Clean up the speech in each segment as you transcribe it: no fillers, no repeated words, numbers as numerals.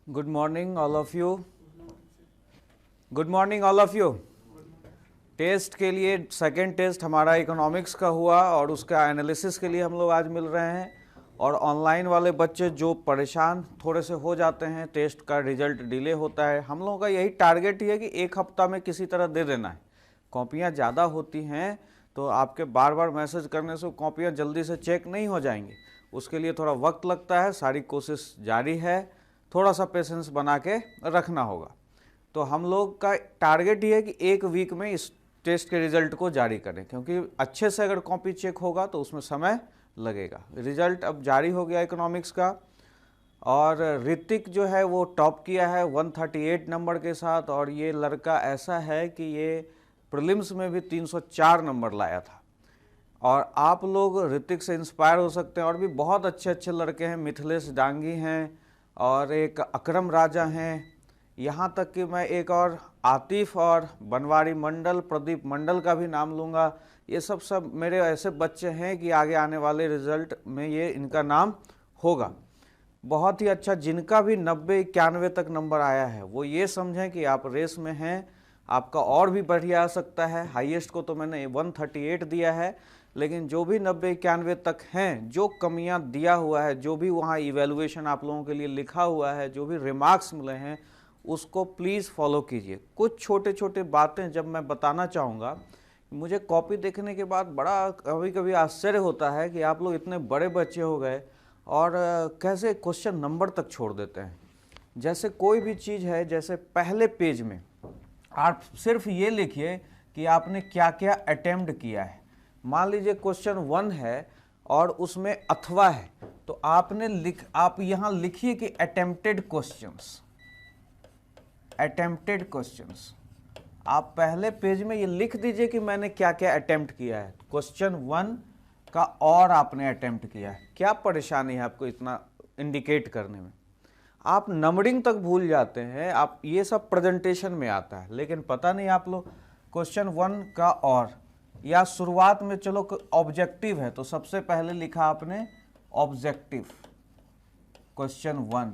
Good morning all of you. Good morning all of you. Test के लिए second test हमारा economics का हुआ और उसका एनालिसिस के लिए हम लोग आज मिल रहे हैं। और ऑनलाइन वाले बच्चे जो परेशान थोड़े से हो जाते हैं, टेस्ट का रिजल्ट डिले होता है, हम लोगों का यही टारगेट ही है कि एक हफ्ता में किसी तरह दे देना है। कॉपियाँ ज़्यादा होती हैं तो आपके बार बार मैसेज करने से कॉपियाँ जल्दी से चेक नहीं हो जाएंगी, उसके लिए थोड़ा वक्त लगता है। सारी कोशिश जारी है, थोड़ा सा पेशेंस बना के रखना होगा। तो हम लोग का टारगेट ये है कि एक वीक में इस टेस्ट के रिज़ल्ट को जारी करें, क्योंकि अच्छे से अगर कॉपी चेक होगा तो उसमें समय लगेगा। रिज़ल्ट अब जारी हो गया इकोनॉमिक्स का, और ऋतिक जो है वो टॉप किया है 138 नंबर के साथ। और ये लड़का ऐसा है कि ये प्रीलिम्स में भी 304 नंबर लाया था। और आप लोग ऋतिक से इंस्पायर हो सकते हैं, और भी बहुत अच्छे अच्छे लड़के हैं। मिथिलेश डांगी हैं और एक अकरम राजा हैं, यहाँ तक कि मैं एक और आतिफ और बनवारी मंडल, प्रदीप मंडल का भी नाम लूँगा। ये सब मेरे ऐसे बच्चे हैं कि आगे आने वाले रिजल्ट में ये इनका नाम होगा। बहुत ही अच्छा, जिनका भी 90-91 तक नंबर आया है वो ये समझें कि आप रेस में हैं, आपका और भी बढ़िया आ सकता है। हाईएस्ट को तो मैंने 138 दिया है, लेकिन जो भी 90-91 तक हैं, जो कमियां दिया हुआ है, जो भी वहाँ इवैल्यूएशन आप लोगों के लिए लिखा हुआ है, जो भी रिमार्क्स मिले हैं, उसको प्लीज़ फॉलो कीजिए। कुछ छोटे छोटे बातें जब मैं बताना चाहूँगा, मुझे कॉपी देखने के बाद बड़ा कभी कभी आश्चर्य होता है कि आप लोग इतने बड़े बच्चे हो गए और कैसे क्वेश्चन नंबर तक छोड़ देते हैं। जैसे कोई भी चीज़ है, जैसे पहले पेज में आप सिर्फ ये लिखिए कि आपने क्या क्या अटेम्प्ट किया है। मान लीजिए क्वेश्चन 1 है और उसमें अथवा है, तो आप यहाँ लिखिए कि अटेम्प्टेड क्वेश्चंस। अटेम्प्टेड क्वेश्चंस आप पहले पेज में ये लिख दीजिए कि मैंने क्या क्या अटेम्प्ट किया है। क्वेश्चन 1 का और आपने अटेम्प्ट किया है, क्या परेशानी है आपको इतना इंडिकेट करने में? आप नंबरिंग तक भूल जाते हैं। आप ये सब प्रेजेंटेशन में आता है, लेकिन पता नहीं आप लोग क्वेश्चन 1 का और, या शुरुआत में चलो ऑब्जेक्टिव है तो सबसे पहले लिखा आपने ऑब्जेक्टिव क्वेश्चन 1,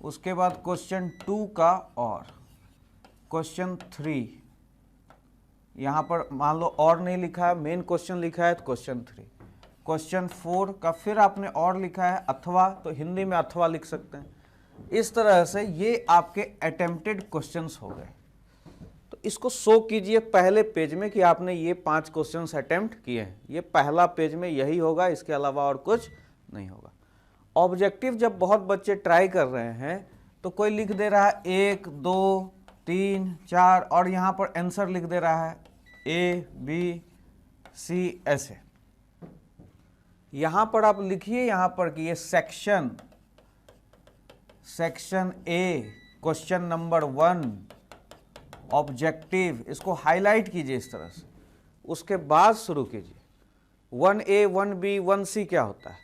उसके बाद क्वेश्चन 2 का और, क्वेश्चन 3 यहाँ पर मान लो और नहीं लिखा है, मेन क्वेश्चन लिखा है तो क्वेश्चन 3, क्वेश्चन 4 का फिर आपने और लिखा है अथवा, तो हिंदी में अथवा लिख सकते हैं। इस तरह से ये आपके अटेम्प्टेड क्वेश्चंस हो गए। तो इसको शो कीजिए पहले पेज में कि आपने ये 5 क्वेश्चंस अटेम्प्ट किए हैं। ये पहला पेज में यही होगा, इसके अलावा और कुछ नहीं होगा। ऑब्जेक्टिव जब बहुत बच्चे ट्राई कर रहे हैं तो कोई लिख दे रहा है 1, 2, 3, 4 और यहाँ पर आंसर लिख दे रहा है A, B, C ऐसे। यहाँ पर आप लिखिए यहाँ पर कि ये section A question number 1 objective, इसको हाईलाइट कीजिए इस तरह से। उसके बाद शुरू कीजिए 1A, 1B, 1C क्या होता है।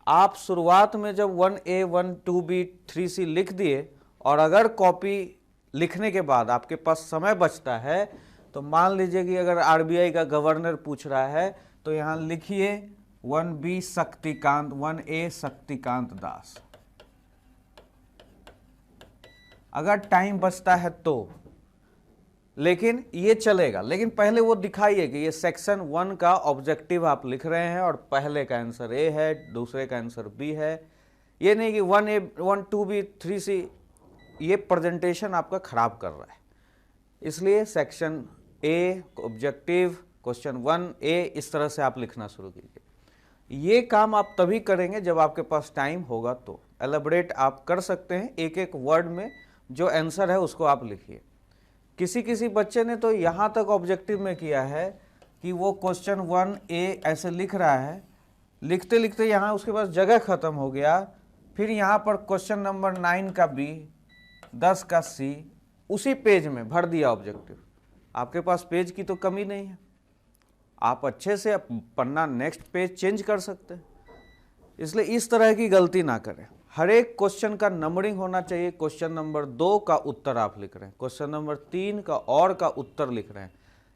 आप शुरुआत में जब 1A, 1, 2B, 3C लिख दिए, और अगर कॉपी लिखने के बाद आपके पास समय बचता है तो मान लीजिए कि अगर आरबीआई का गवर्नर पूछ रहा है तो यहाँ लिखिए 1B शक्तिकांत, 1A शक्तिकांत दास, अगर टाइम बचता है तो। लेकिन ये चलेगा, लेकिन पहले वो दिखाइए कि ये सेक्शन 1 का ऑब्जेक्टिव आप लिख रहे हैं और पहले का आंसर A है, दूसरे का आंसर B है। ये नहीं कि 1A, 1, 2B, 3C, ये प्रेजेंटेशन आपका खराब कर रहा है। इसलिए section A objective question 1A इस तरह से आप लिखना शुरू कीजिए। ये काम आप तभी करेंगे जब आपके पास टाइम होगा, तो एलेबोरेट आप कर सकते हैं। एक एक वर्ड में जो आंसर है उसको आप लिखिए। किसी बच्चे ने तो यहाँ तक ऑब्जेक्टिव में किया है कि वो क्वेश्चन 1A ऐसे लिख रहा है, लिखते लिखते यहाँ उसके पास जगह खत्म हो गया, फिर यहाँ पर क्वेश्चन नंबर 9 का B, 10 का C उसी पेज में भर दिया ऑब्जेक्टिव। आपके पास पेज की तो कमी नहीं है, आप अच्छे से पन्ना नेक्स्ट पेज चेंज कर सकते हैं। इसलिए इस तरह की गलती ना करें। हर एक क्वेश्चन का नंबरिंग होना चाहिए। क्वेश्चन नंबर 2 का उत्तर आप लिख रहे हैं, क्वेश्चन नंबर 3 का और का उत्तर लिख रहे हैं,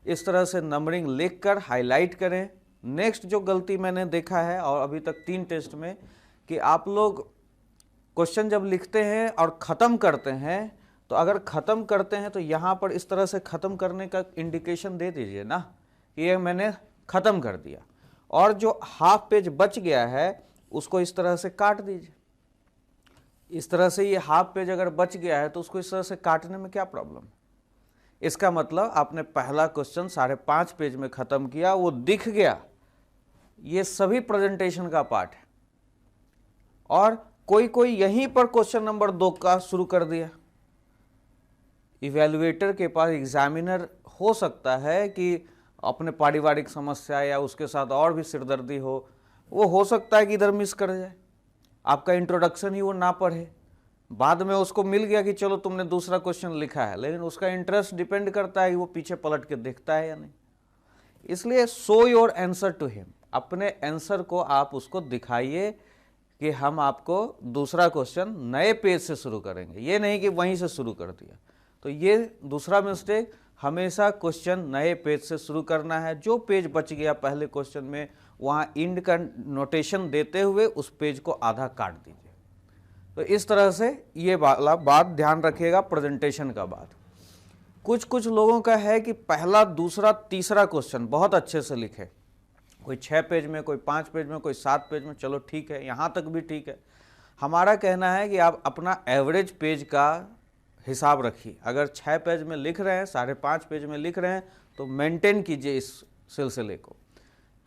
इस तरह से नंबरिंग लिखकर हाईलाइट करें। नेक्स्ट जो गलती मैंने देखा है और अभी तक 3 टेस्ट में, कि आप लोग क्वेश्चन जब लिखते हैं और ख़त्म करते हैं, तो अगर ख़त्म करते हैं तो यहाँ पर इस तरह से ख़त्म करने का इंडिकेशन दे दीजिए ना कि ये मैंने ख़त्म कर दिया, और जो हाफ पेज बच गया है उसको इस तरह से काट दीजिए। इस तरह से ये हाफ पेज अगर बच गया है तो उसको इस तरह से काटने में क्या प्रॉब्लम है? इसका मतलब आपने पहला क्वेश्चन 5.5 पेज में ख़त्म किया, वो दिख गया। ये सभी प्रेजेंटेशन का पार्ट है। और कोई कोई यहीं पर क्वेश्चन नंबर 2 का शुरू कर दिया। इवैल्यूएटर के पास, एग्जामिनर हो सकता है कि अपने पारिवारिक समस्या या उसके साथ और भी सिरदर्दी हो, वो हो सकता है कि इधर मिस कर जाए, आपका इंट्रोडक्शन ही वो ना पढ़े। बाद में उसको मिल गया कि चलो तुमने दूसरा क्वेश्चन लिखा है, लेकिन उसका इंटरेस्ट डिपेंड करता है कि वो पीछे पलट के देखता है या नहीं। इसलिए show your answer to him, अपने आंसर को आप उसको दिखाइए कि हम आपको दूसरा क्वेश्चन नए पेज से शुरू करेंगे, ये नहीं कि वहीं से शुरू कर दिया। तो ये दूसरा मिस्टेक, हमेशा क्वेश्चन नए पेज से शुरू करना है। जो पेज बच गया पहले क्वेश्चन में, वहाँ इंड का नोटेशन देते हुए उस पेज को आधा काट दीजिए। तो इस तरह से ये वाला बात ध्यान रखिएगा प्रेजेंटेशन का बात। कुछ लोगों का है कि पहला, दूसरा, तीसरा क्वेश्चन बहुत अच्छे से लिखे, कोई 6 पेज में, कोई 5 पेज में, कोई 7 पेज में, चलो ठीक है, यहाँ तक भी ठीक है। हमारा कहना है कि आप अपना एवरेज पेज का हिसाब रखिए। अगर 6 पेज में लिख रहे हैं, 5.5 पेज में लिख रहे हैं, तो मेंटेन कीजिए इस सिलसिले को।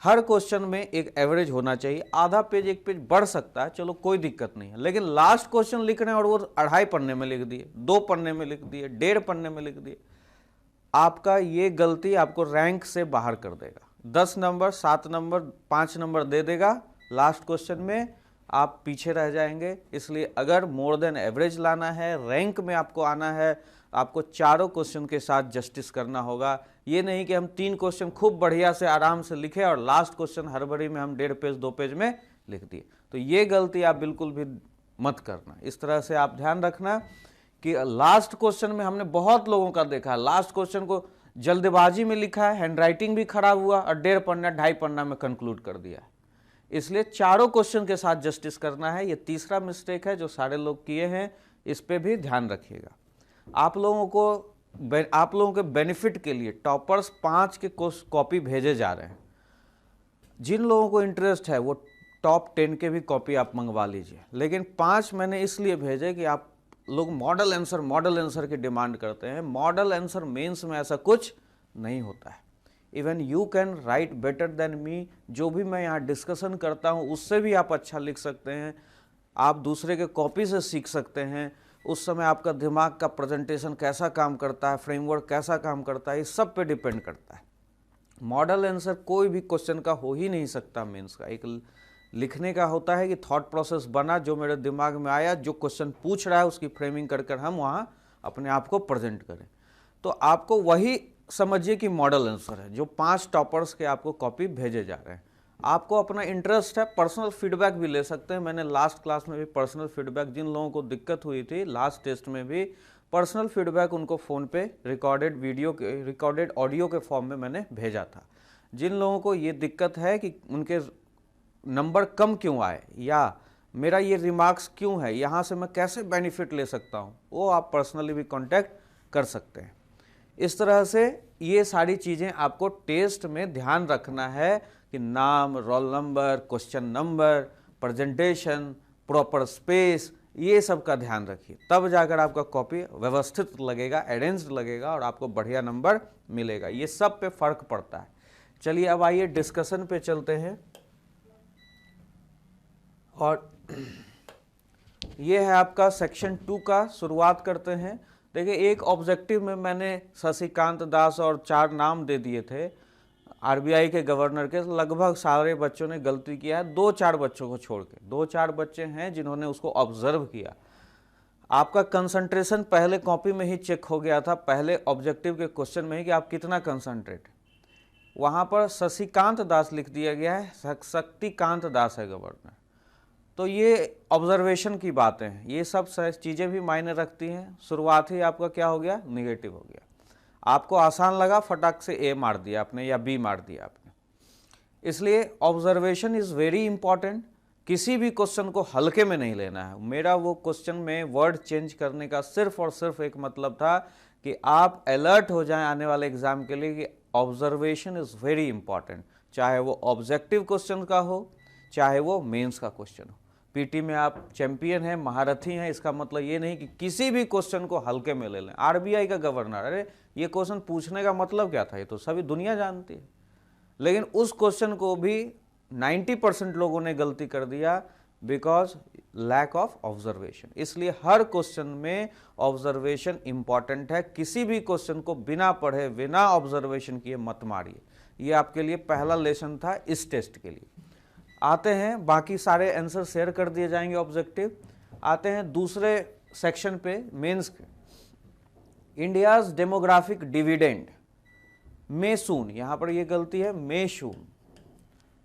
हर क्वेश्चन में एक एवरेज होना चाहिए। आधा पेज, 1 पेज बढ़ सकता है, चलो कोई दिक्कत नहीं है, लेकिन लास्ट क्वेश्चन लिख रहे हैं और वो 2.5 पन्ने में लिख दिए, 2 पन्ने में लिख दिए, 1.5 पन्ने में लिख दिए, आपका ये गलती आपको रैंक से बाहर कर देगा। 10 नंबर, 7 नंबर, 5 नंबर दे देगा, लास्ट क्वेश्चन में आप पीछे रह जाएंगे। इसलिए अगर मोर देन एवरेज लाना है, रैंक में आपको आना है, आपको चारों क्वेश्चन के साथ जस्टिस करना होगा। ये नहीं कि हम 3 क्वेश्चन खूब बढ़िया से आराम से लिखे और लास्ट क्वेश्चन हड़बड़ी में हम 1.5 पेज 2 पेज में लिख दिए। तो ये गलती आप बिल्कुल भी मत करना। इस तरह से आप ध्यान रखना कि लास्ट क्वेश्चन में हमने बहुत लोगों का देखा है, लास्ट क्वेश्चन को जल्दबाजी में लिखा है, हैंडराइटिंग भी खराब हुआ और 1.5 पन्ना 2.5 पन्ना में कंक्लूड कर दिया है। इसलिए चारों क्वेश्चन के साथ जस्टिस करना है। ये तीसरा मिस्टेक है जो सारे लोग किए हैं, इस पे भी ध्यान रखिएगा। आप लोगों के बेनिफिट के लिए टॉपर्स 5 के कॉपी भेजे जा रहे हैं। जिन लोगों को इंटरेस्ट है वो टॉप 10 के भी कॉपी आप मंगवा लीजिए, लेकिन 5 मैंने इसलिए भेजे कि आप लोग मॉडल आंसर की डिमांड करते हैं। मॉडल आंसर मेंस में ऐसा कुछ नहीं होता है। Even you can write better than me. जो भी मैं यहाँ डिस्कशन करता हूँ उससे भी आप अच्छा लिख सकते हैं। आप दूसरे के कॉपी से सीख सकते हैं। उस समय आपका दिमाग का प्रेजेंटेशन कैसा काम करता है, फ्रेमवर्क कैसा काम करता है, इस सब पे डिपेंड करता है। मॉडल आंसर कोई भी क्वेश्चन का हो ही नहीं सकता मेंस का। एक लिखने का होता है कि थॉट प्रोसेस बना, जो मेरे दिमाग में आया, जो क्वेश्चन पूछ रहा है उसकी फ्रेमिंग कर कर हम वहाँ अपने आप को प्रेजेंट करें। तो आपको वही समझिए कि मॉडल आंसर है जो 5 टॉपर्स के आपको कॉपी भेजे जा रहे हैं। आपको अपना इंटरेस्ट है, पर्सनल फीडबैक भी ले सकते हैं। मैंने लास्ट क्लास में भी पर्सनल फीडबैक, जिन लोगों को दिक्कत हुई थी लास्ट टेस्ट में भी, पर्सनल फीडबैक उनको फ़ोन पे रिकॉर्डेड ऑडियो के फॉर्म में मैंने भेजा था। जिन लोगों को ये दिक्कत है कि उनके नंबर कम क्यों आए या मेरा ये रिमार्क्स क्यों है, यहाँ से मैं कैसे बेनिफिट ले सकता हूँ, वो आप पर्सनली भी कांटेक्ट कर सकते हैं। इस तरह से ये सारी चीज़ें आपको टेस्ट में ध्यान रखना है कि नाम, roll number, question number, presentation, proper space, ये सब का ध्यान रखिए। तब जाकर आपका कॉपी व्यवस्थित लगेगा, अरेंज्ड लगेगा और आपको बढ़िया नंबर मिलेगा। ये सब पे फर्क पड़ता है। चलिए अब आइए डिस्कशन पे चलते हैं। और ये है आपका सेक्शन 2 का, शुरुआत करते हैं। देखिए, एक ऑब्जेक्टिव में मैंने शशिकांत दास और 4 नाम दे दिए थे आरबीआई के गवर्नर के। लगभग सारे बच्चों ने गलती किया है, 2-4 बच्चों को छोड़ के। 2-4 बच्चे हैं जिन्होंने उसको ऑब्जर्व किया। आपका कंसंट्रेशन पहले कॉपी में ही चेक हो गया था, पहले ऑब्जेक्टिव के क्वेश्चन में ही, कि आप कितना कंसंट्रेट। वहाँ पर शशिकांत दास लिख दिया गया है, शक्तिकांत दास है गवर्नर। तो ये ऑब्जर्वेशन की बातें हैं, ये सब चीज़ें भी मायने रखती हैं। शुरुआत ही आपका क्या हो गया, निगेटिव हो गया। आपको आसान लगा, फटाक से ए मार दिया आपने या बी मार दिया आपने। इसलिए ऑब्जर्वेशन इज़ वेरी इंपॉर्टेंट। किसी भी क्वेश्चन को हल्के में नहीं लेना है। मेरा वो क्वेश्चन में वर्ड चेंज करने का सिर्फ और सिर्फ एक मतलब था कि आप अलर्ट हो जाएं आने वाले एग्जाम के लिए कि ऑब्जर्वेशन इज वेरी इंपॉर्टेंट, चाहे वो ऑब्जेक्टिव क्वेश्चन का हो चाहे वो मेंस का क्वेश्चन हो। पीटी में आप चैंपियन हैं, महारथी हैं, इसका मतलब ये नहीं कि किसी भी क्वेश्चन को हल्के में ले लें। आरबीआई का गवर्नर, अरे ये क्वेश्चन पूछने का मतलब क्या था, ये तो सभी दुनिया जानती है, लेकिन उस क्वेश्चन को भी 90% लोगों ने गलती कर दिया बिकॉज लैक ऑफ ऑब्जर्वेशन। इसलिए हर क्वेश्चन में ऑब्जर्वेशन इंपॉर्टेंट है। किसी भी क्वेश्चन को बिना पढ़े बिना ऑब्जर्वेशन किए मत मारिए। ये आपके लिए पहला लेसन था इस टेस्ट के लिए। आते हैं, बाकी सारे आंसर शेयर कर दिए जाएंगे ऑब्जेक्टिव। आते हैं दूसरे सेक्शन पे, मेंस के। इंडियाज डेमोग्राफिक डिविडेंड मे सून, यहां पर ये गलती है,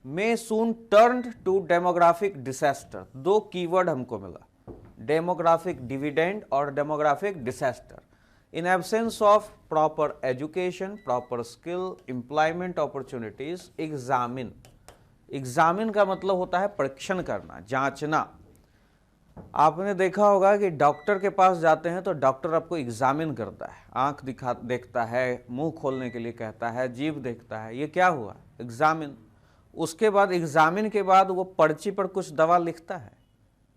मे सून टर्न टू डेमोग्राफिक डिसास्टर। दो कीवर्ड हमको मिला, डेमोग्राफिक डिविडेंड और demographic disaster. In absence of proper education, proper skill, employment opportunities, examine. Examine का मतलब होता है परीक्षण करना, जांचना। आपने देखा होगा कि डॉक्टर के पास जाते हैं तो डॉक्टर आपको एग्जामिन करता है, आंख देखता है, मुंह खोलने के लिए कहता है, जीभ देखता है, ये क्या हुआ, एग्जामिन। उसके बाद एग्जामिन के बाद वो पर्ची पर कुछ दवा लिखता है।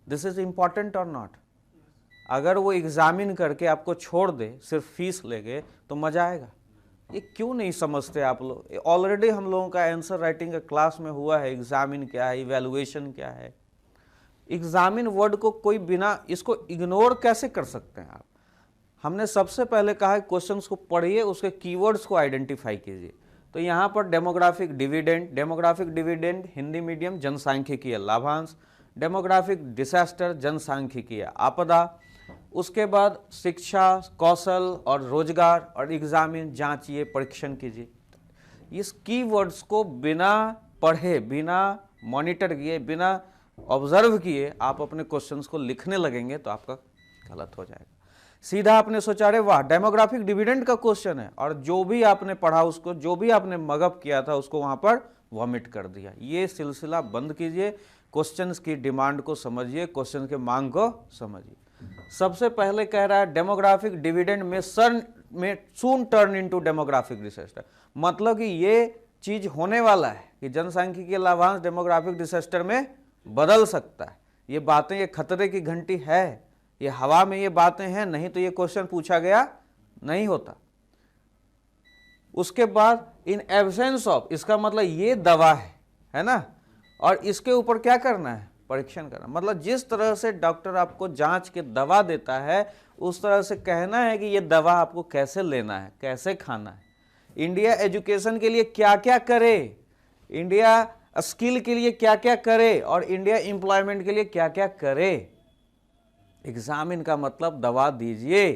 दिस इज इंपॉर्टेंट और नॉट? अगर वो एग्जामिन करके आपको छोड़ दे, सिर्फ फीस लेके, तो मजा आएगा। ये क्यों नहीं समझते आप लोग? ऑलरेडी हम लोगों का आंसर राइटिंग का क्लास में हुआ है, एग्जामिन क्या है, इवैल्यूएशन क्या है। एग्जामिन वर्ड को कोई बिना इसको इग्नोर कैसे कर सकते हैं आप? हमने सबसे पहले कहा है क्वेश्चंस को पढ़िए, उसके कीवर्ड्स को आइडेंटिफाई कीजिए। तो यहाँ पर डेमोग्राफिक डिविडेंड हिंदी मीडियम जनसांख्यिकीय लाभांश, डेमोग्राफिक डिसास्टर जनसांख्यिकीय आपदा, उसके बाद शिक्षा, कौशल और रोजगार, और एग्जामिन जांचिए, परीक्षण कीजिए। इस कीवर्ड्स को बिना पढ़े, बिना मॉनिटर किए, बिना ऑब्जर्व किए आप अपने क्वेश्चंस को लिखने लगेंगे तो आपका गलत हो जाएगा। सीधा आपने सोचा अरे वाह डेमोग्राफिक डिविडेंड का क्वेश्चन है, और जो भी आपने पढ़ा उसको, जो भी आपने मगअप किया था उसको वहां पर वॉमिट कर दिया। ये सिलसिला बंद कीजिए, क्वेश्चंस की डिमांड को समझिए, क्वेश्चन के मांग को समझिए। सबसे पहले कह रहा है डेमोग्राफिक डिविडेंड में सून टर्न इनटू डेमोग्राफिक डिसास्टर। मतलब कि ये चीज होने वाला है कि जनसांख्यिकीय लाभांश डेमोग्राफिक डिसास्टर में बदल सकता है। ये बातें, ये खतरे की घंटी है, ये हवा में ये बातें हैं, नहीं तो ये क्वेश्चन पूछा गया नहीं होता। उसके बाद इन एब्सेंस ऑफ, इसका मतलब ये दवा है ना, और इसके ऊपर क्या करना है, परीक्षण करना। मतलब जिस तरह से डॉक्टर आपको जांच के दवा देता है उस तरह से कहना है कि ये दवा आपको कैसे लेना है, कैसे खाना है। इंडिया एजुकेशन के लिए क्या क्या करे, इंडिया स्किल के लिए क्या क्या करे, और इंडिया एम्प्लॉयमेंट के लिए क्या क्या करे। एग्जामिन का मतलब दवा दीजिए।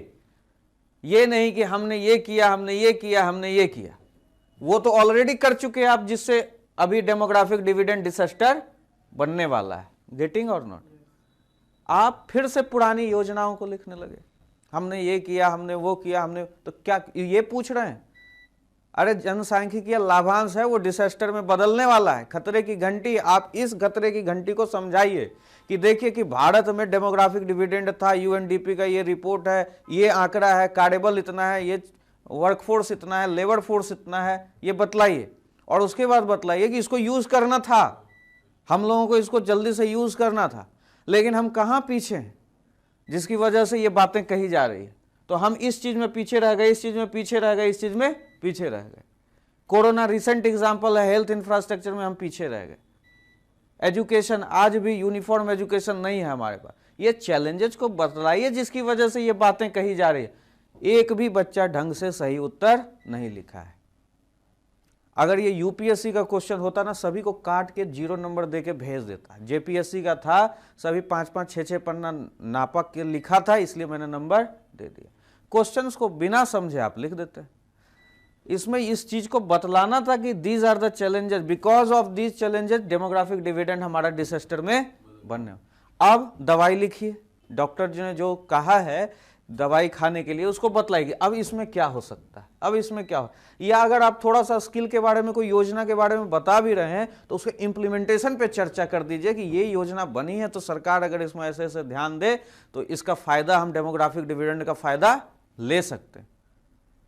ये नहीं कि हमने ये किया, हमने ये किया, हमने ये किया, वो तो ऑलरेडी कर चुके आप, जिससे अभी डेमोग्राफिक डिविडेंड डिसास्टर बनने वाला है। गेटिंग और नॉट? आप फिर से पुरानी योजनाओं को लिखने लगे, हमने ये किया, हमने वो किया, हमने, तो क्या ये पूछ रहे हैं? अरे जनसांख्यिकीय लाभांश है, वो डिसास्टर में बदलने वाला है, खतरे की घंटी। आप इस खतरे की घंटी को समझाइए कि देखिए कि भारत में डेमोग्राफिक डिविडेंड था, यूएनडीपी का ये रिपोर्ट है, ये आंकड़ा है, कार्डेबल इतना है, ये वर्कफोर्स इतना है, लेबर फोर्स इतना है, ये बतलाइए। और उसके बाद बतलाइए कि इसको यूज करना था, हम लोगों को इसको जल्दी से यूज करना था, लेकिन हम कहाँ पीछे हैं, जिसकी वजह से ये बातें कही जा रही है। तो हम इस चीज में पीछे रह गए, इस चीज में पीछे रह गए, इस चीज में पीछे रह गए। कोरोना रिसेंट एग्जांपल है, हेल्थ इंफ्रास्ट्रक्चर में हम पीछे रह गए। एजुकेशन, आज भी यूनिफॉर्म एजुकेशन नहीं है हमारे पास। ये चैलेंजेस को बतलाइए जिसकी वजह से ये बातें कही जा रही है। एक भी बच्चा ढंग से सही उत्तर नहीं लिखा है। अगर ये यूपीएससी का क्वेश्चन होता ना, सभी को काट के 0 नंबर दे के भेज देता। जेपीएससी का था, सभी 5-5, 6-6 पन्ना नापक के लिखा था, इसलिए मैंने नंबर दे दिया। क्वेश्चंस को बिना समझे आप लिख देते हैं। इसमें इस चीज को बतलाना था कि these are the challenges, because of these challenges demographic dividend हमारा डिसास्टर में बनने। अब दवाई लिखिए। डॉक्टर जी ने जो कहा है दवाई खाने के लिए उसको बतलाएगी अब इसमें क्या हो सकता है, अब इसमें क्या हो, या अगर आप थोड़ा सा स्किल के बारे में कोई योजना के बारे में बता भी रहे हैं तो उसके इम्प्लीमेंटेशन पे चर्चा कर दीजिए कि ये योजना बनी है तो सरकार अगर इसमें ऐसे ऐसे ध्यान दे तो इसका फायदा, हम डेमोग्राफिक डिविडेंड का फायदा ले सकते हैं।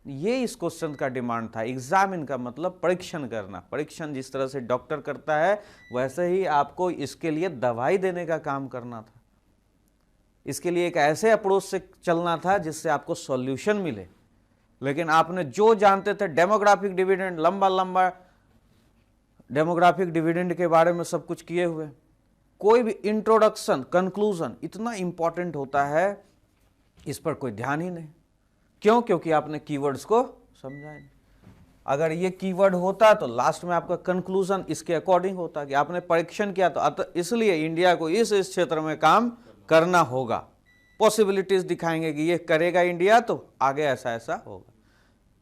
ये इस क्वेश्चन का डिमांड था। एग्जामिन का मतलब परीक्षण करना, परीक्षण जिस तरह से डॉक्टर करता है वैसे ही आपको इसके लिए दवाई देने का काम करना था। इसके लिए एक ऐसे अप्रोच से चलना था जिससे आपको सॉल्यूशन मिले। लेकिन आपने जो जानते थे डेमोग्राफिक डिविडेंड, लंबा लंबा डेमोग्राफिक डिविडेंड के बारे में सब कुछ किए हुए, कोई भी इंट्रोडक्शन, कंक्लूजन इतना इंपॉर्टेंट होता है, इस पर कोई ध्यान ही नहीं। क्यों? क्योंकि आपने कीवर्ड्स को समझा नहीं। अगर ये कीवर्ड होता तो लास्ट में आपका कंक्लूजन इसके अकॉर्डिंग होता कि आपने परीक्षण किया तो इसलिए इंडिया को इस क्षेत्र में काम करना होगा, पॉसिबिलिटीज दिखाएंगे कि ये करेगा इंडिया तो आगे ऐसा ऐसा होगा।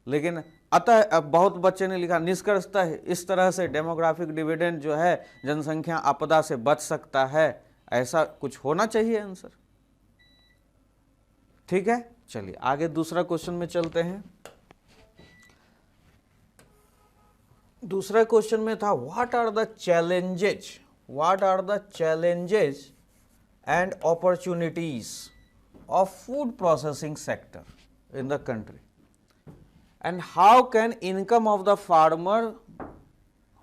लेकिन अतः अब बहुत बच्चे ने लिखा निष्कर्षतः इस तरह से डेमोग्राफिक डिविडेंड जो है जनसंख्या आपदा से बच सकता है, ऐसा कुछ होना चाहिए आंसर। ठीक है, चलिए आगे दूसरा क्वेश्चन में चलते हैं। दूसरा क्वेश्चन में था what are the challenges and opportunities of food processing sector in the country, and how can income of the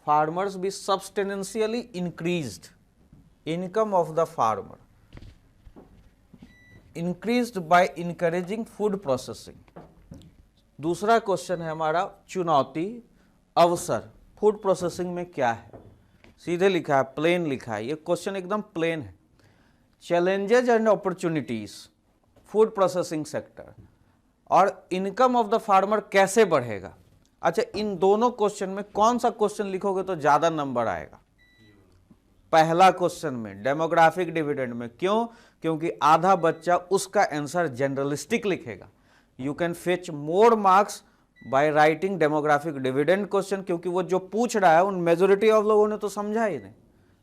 farmers be substantially increased? Income of the farmer increased by encouraging food processing. दूसरा question है हमारा चुनौती अवसर food processing में क्या है। सीधे लिखा है, प्लेन लिखा है, ये क्वेश्चन एकदम प्लेन है। Challenges and opportunities food processing sector और इनकम ऑफ द फार्मर कैसे बढ़ेगा। अच्छा, इन दोनों क्वेश्चन में कौन सा क्वेश्चन लिखोगे तो ज्यादा नंबर आएगा? पहला क्वेश्चन में डेमोग्राफिक डिविडेंड में। क्यों? क्योंकि आधा बच्चा उसका आंसर जनरलिस्टिक लिखेगा। You can fetch more marks by writing demographic dividend question, क्योंकि वो जो पूछ रहा है उन मेजोरिटी ऑफ लोगों ने तो समझा ही नहीं।